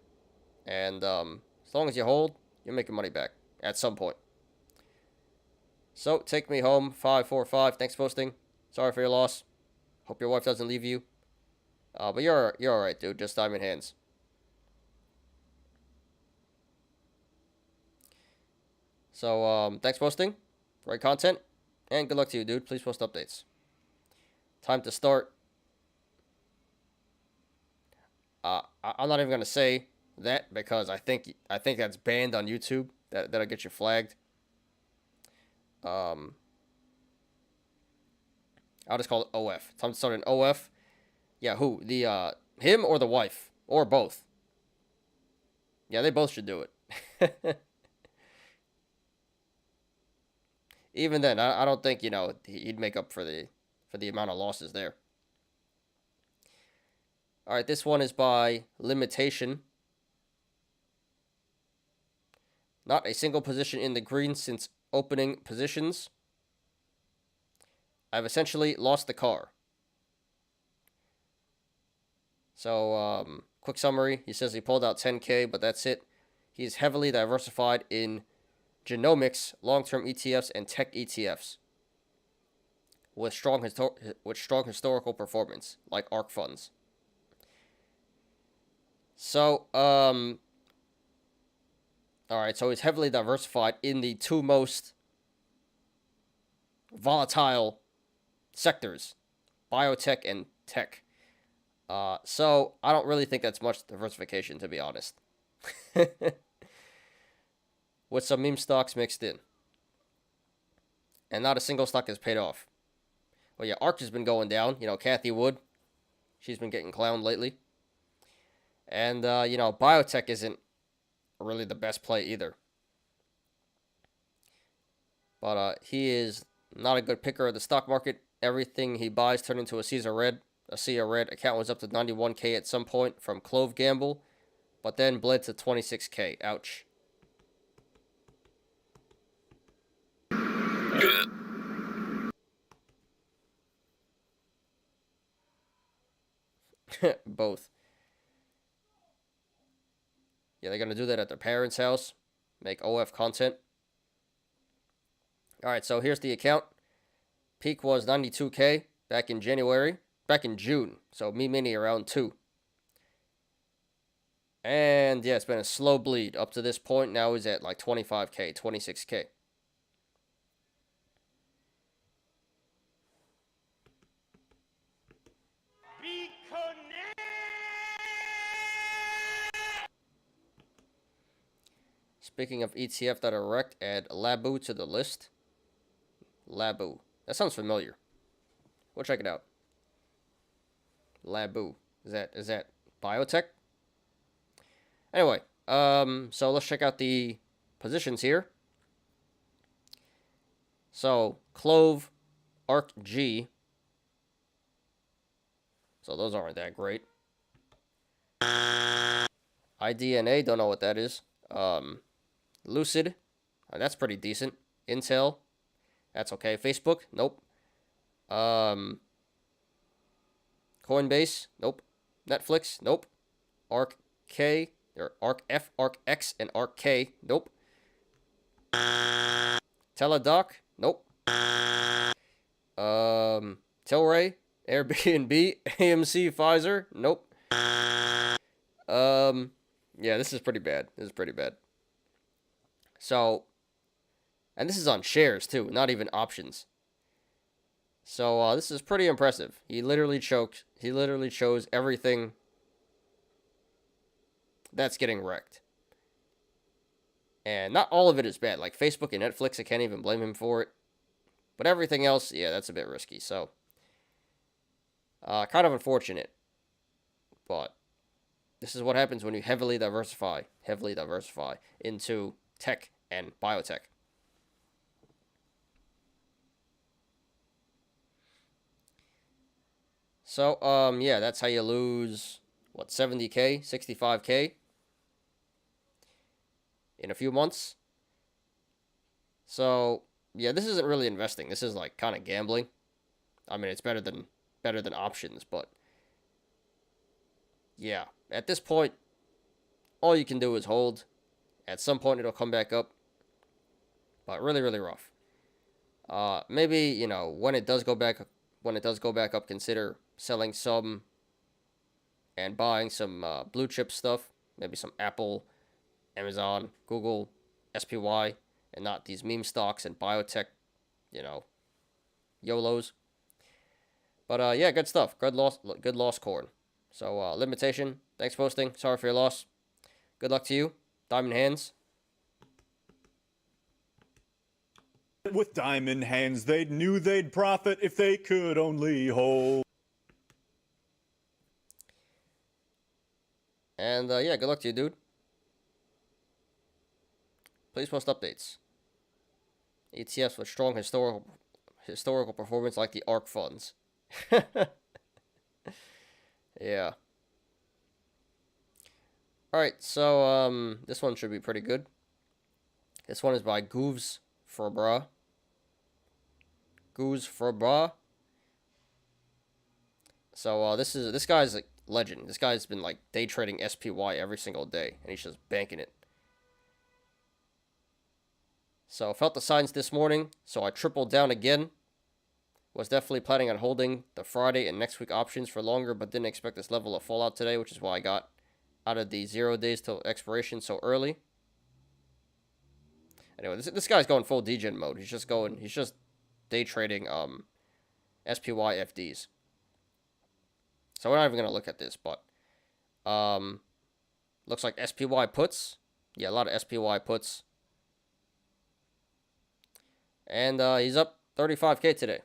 And as long as you hold, you'll make your money back at some point. So, Take Me Home 545. Thanks for posting. Sorry for your loss. Hope your wife doesn't leave you. But you're alright, dude. Just diamond hands. So, thanks for posting. Right content. And good luck to you, dude. Please post updates. Time to start. I'm not even gonna say that because I think that's banned on YouTube. That'll get you flagged. I'll just call it OF. Time to start an OF. Yeah, who? The him or the wife or both? Yeah, they both should do it. Even then, I don't think, you know, he'd make up for the amount of losses there. All right, this one is by Limitation. Not a single position in the green since opening positions. I've essentially lost the car. So, quick summary. He says he pulled out 10K, but that's it. He's heavily diversified in genomics, long-term ETFs, and tech ETFs with strong historical performance, like ARK funds. So, all right, so he's heavily diversified in the two most volatile sectors, biotech and tech. So I don't really think that's much diversification, to be honest. With some meme stocks mixed in. And not a single stock has paid off. Well, yeah, ARK has been going down. You know, Cathie Wood, she's been getting clowned lately. And, you know, biotech isn't really the best play either. But he is not a good picker of the stock market. Everything he buys turned into a sea of red. Account was up to 91K at some point from Clove Gamble, but then bled to 26K. Ouch. Both. Yeah, they're going to do that at their parents' house. Make OF content. Alright, so here's the account. Peak was 92K back in June. So me mini around 2. And yeah, it's been a slow bleed up to this point. Now he's at like 25K, 26K. Speaking of ETF that are wrecked, add Labu to the list. Labu. That sounds familiar. We'll check it out. Labu. Is that biotech? Anyway, so let's check out the positions here. So, Clove, ARK G. So those aren't that great. IDNA, don't know what that is. Lucid, that's pretty decent. Intel, that's okay. Facebook, nope. Coinbase, nope. Netflix, nope. ARK K, or ARK F, ARK X, and ARK K, nope. Teladoc, nope. Tilray, Airbnb, AMC, Pfizer, nope. Yeah, this is pretty bad. So, and this is on shares too, not even options. So, this is pretty impressive. He literally chose everything that's getting wrecked. And not all of it is bad. Like Facebook and Netflix, I can't even blame him for it. But everything else, yeah, that's a bit risky. So, kind of unfortunate. But this is what happens when you heavily diversify into tech and biotech. So, yeah, that's how you lose, 70K, 65K in a few months. So, yeah, this isn't really investing. This is like kind of gambling. I mean, it's better than options, but yeah, at this point, all you can do is hold. At some point, it'll come back up, but really, really rough. Maybe, when it does go back up, consider selling some and buying some blue chip stuff. Maybe some Apple, Amazon, Google, SPY, and not these meme stocks and biotech, Yolos. But yeah, good stuff. Good loss corn. So limitation. Thanks for posting. Sorry for your loss. Good luck to you. Diamond hands. With diamond hands, they knew they'd profit if they could only hold. And yeah, good luck to you, dude. Please post updates. ETFs with strong historical performance like the ARK funds. Yeah. Alright, so this one should be pretty good. This one is by Goose for Bra. So this guy's a legend. This guy's been like day trading SPY every single day, and he's just banking it. So felt the signs this morning, so I tripled down again. Was definitely planning on holding the Friday and next week options for longer, but didn't expect this level of fallout today, which is why I got out of the 0 days till expiration so early. Anyway, this guy's going full degen mode. He's just day trading SPY FDs. So we're not even gonna look at this, but looks like SPY puts. Yeah, a lot of SPY puts. And he's up 35K today.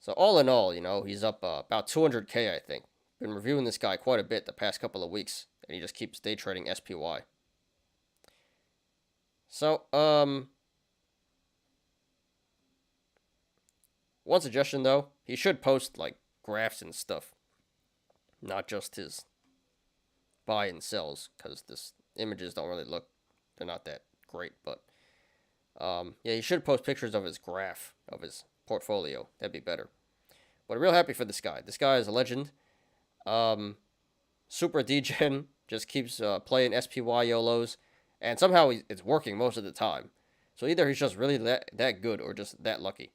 So all in all, you know, he's up about 200K, I think. Been reviewing this guy quite a bit the past couple of weeks, and he just keeps day trading SPY. So, one suggestion though, he should post like graphs and stuff, not just his buy and sells, because this images don't really look, they're not that great, but yeah, he should post pictures of his graph of his portfolio. That'd be better. But I'm real happy for this guy. This guy is a legend. Super degen, just keeps playing SPY Yolos, and somehow it's working most of the time. So either he's just really that good or just that lucky.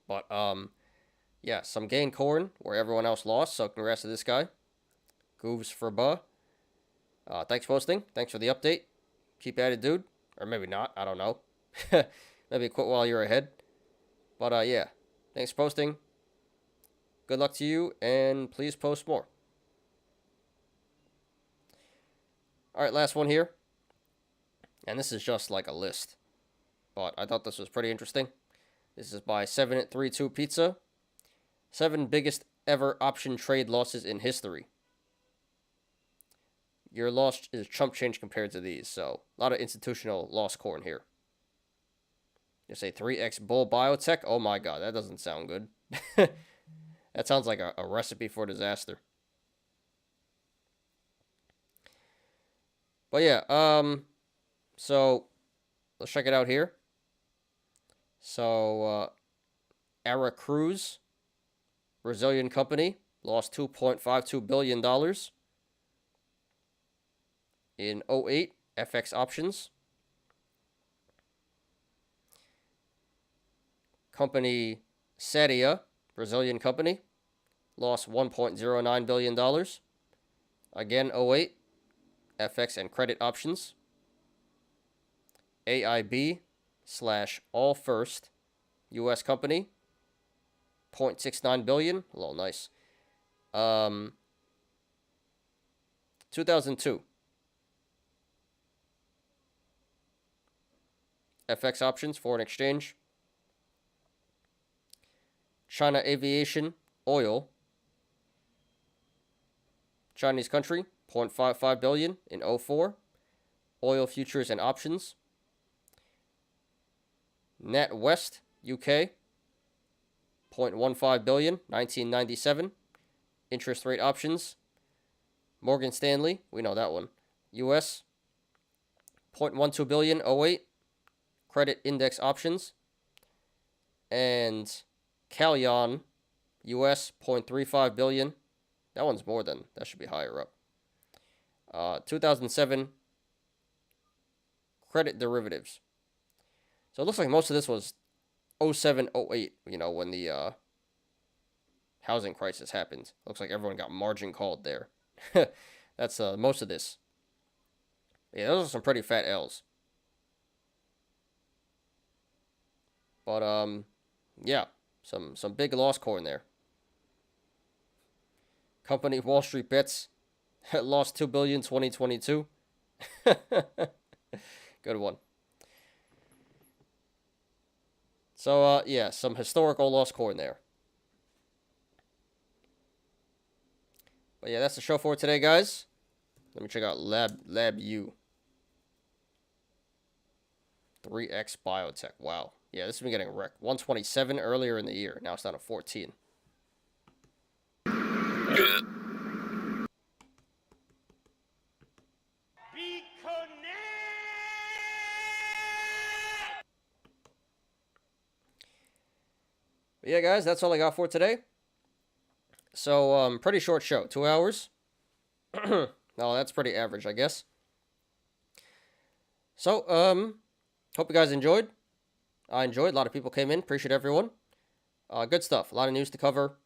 But yeah, some gain corn where everyone else lost. So congrats to this guy. Goofs for buh. Thanks for posting. Thanks for the update. Keep at it, dude. Or maybe not. I don't know. Maybe quit while you're ahead. But yeah, thanks for posting. Good luck to you, and please post more. Alright, last one here. And this is just like a list. But I thought this was pretty interesting. This is by 732 Pizza. 7 biggest ever option trade losses in history. Your loss is chump change compared to these. So, a lot of institutional loss corn here. You say 3x Bull Biotech. Oh my god, that doesn't sound good. That sounds like a recipe for disaster. But yeah, so let's check it out here. So, Ara Cruz, Brazilian company, lost $2.52 billion in 08 FX options. Company Sadia, Brazilian company, lost $1.09 billion. Again, 08 FX and credit options. AIB / All First, U.S. company, $0.69 billion. A little nice. 2002. FX options, foreign exchange. China Aviation Oil, Chinese country, $0.55 billion in 04. Oil futures and options. NatWest UK, $0.15 billion, 1997. Interest rate options. Morgan Stanley, we know that one. US, $0.12 billion, 08. Credit index options. And Callion, US, $0.35 billion. That one's more than, that should be higher up. 2007 credit derivatives. So it looks like most of this was 07, 08, you know, when the housing crisis happened. Looks like everyone got margin called there. That's most of this. Yeah, those are some pretty fat L's. But yeah, some big loss corn there. Company Wall Street Bets lost $2 billion 2022. Good one. So yeah, some historical loss corn there. But yeah, that's the show for today, guys. Let me check out LabU. 3x Biotech. Wow. Yeah, this has been getting wrecked. 127 earlier in the year. Now it's down to 14. Good. Be connected. But yeah, guys, that's all I got for today. So, pretty short show, 2 hours. No, that's pretty average, I guess. So, hope you guys enjoyed. I enjoyed. A lot of people came in. Appreciate everyone. Good stuff. A lot of news to cover.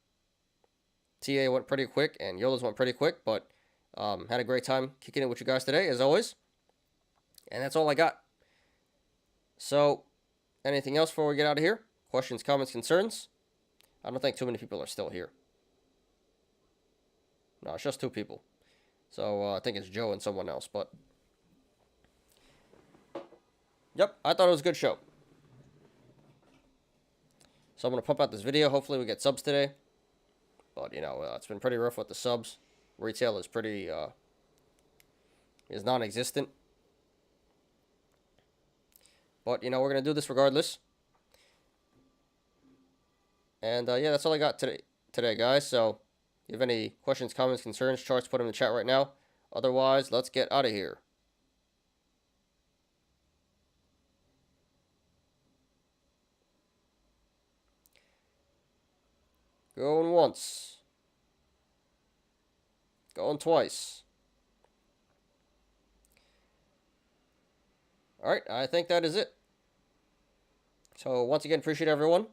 TA went pretty quick, and Yolos went pretty quick, but had a great time kicking it with you guys today, as always. And that's all I got. So, anything else before we get out of here? Questions, comments, concerns? I don't think too many people are still here. No, it's just 2 people. So, I think it's Joe and someone else, but... Yep, I thought it was a good show. So I'm going to pump out this video. Hopefully we get subs today. But, you know, it's been pretty rough with the subs. Retail is pretty, is non-existent. But, you know, we're going to do this regardless. And, yeah, that's all I got today, guys. So, if you have any questions, comments, concerns, charts, put them in the chat right now. Otherwise, let's get out of here. Going once. Going twice. Alright, I think that is it. So, once again, appreciate everyone.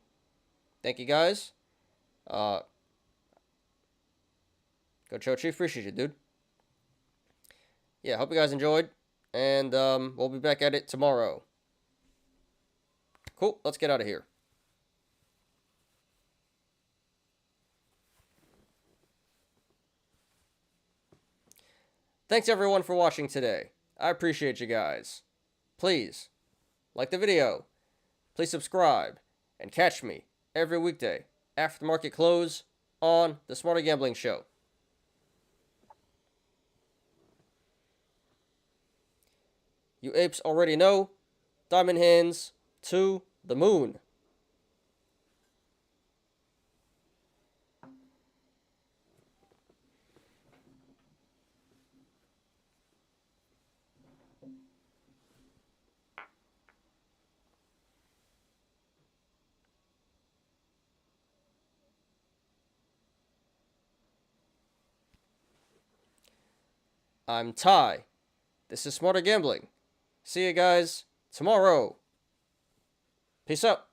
Thank you, guys. Good show, Chief. Appreciate you, dude. Yeah, hope you guys enjoyed. And we'll be back at it tomorrow. Cool, let's get out of here. Thanks everyone for watching today. I appreciate you guys. Please, like the video. Please subscribe. And catch me every weekday after market close on the Smarter Gambling Show. You apes already know. Diamond hands to the moon. I'm Ty. This is Smarter Gambling. See you guys tomorrow. Peace out.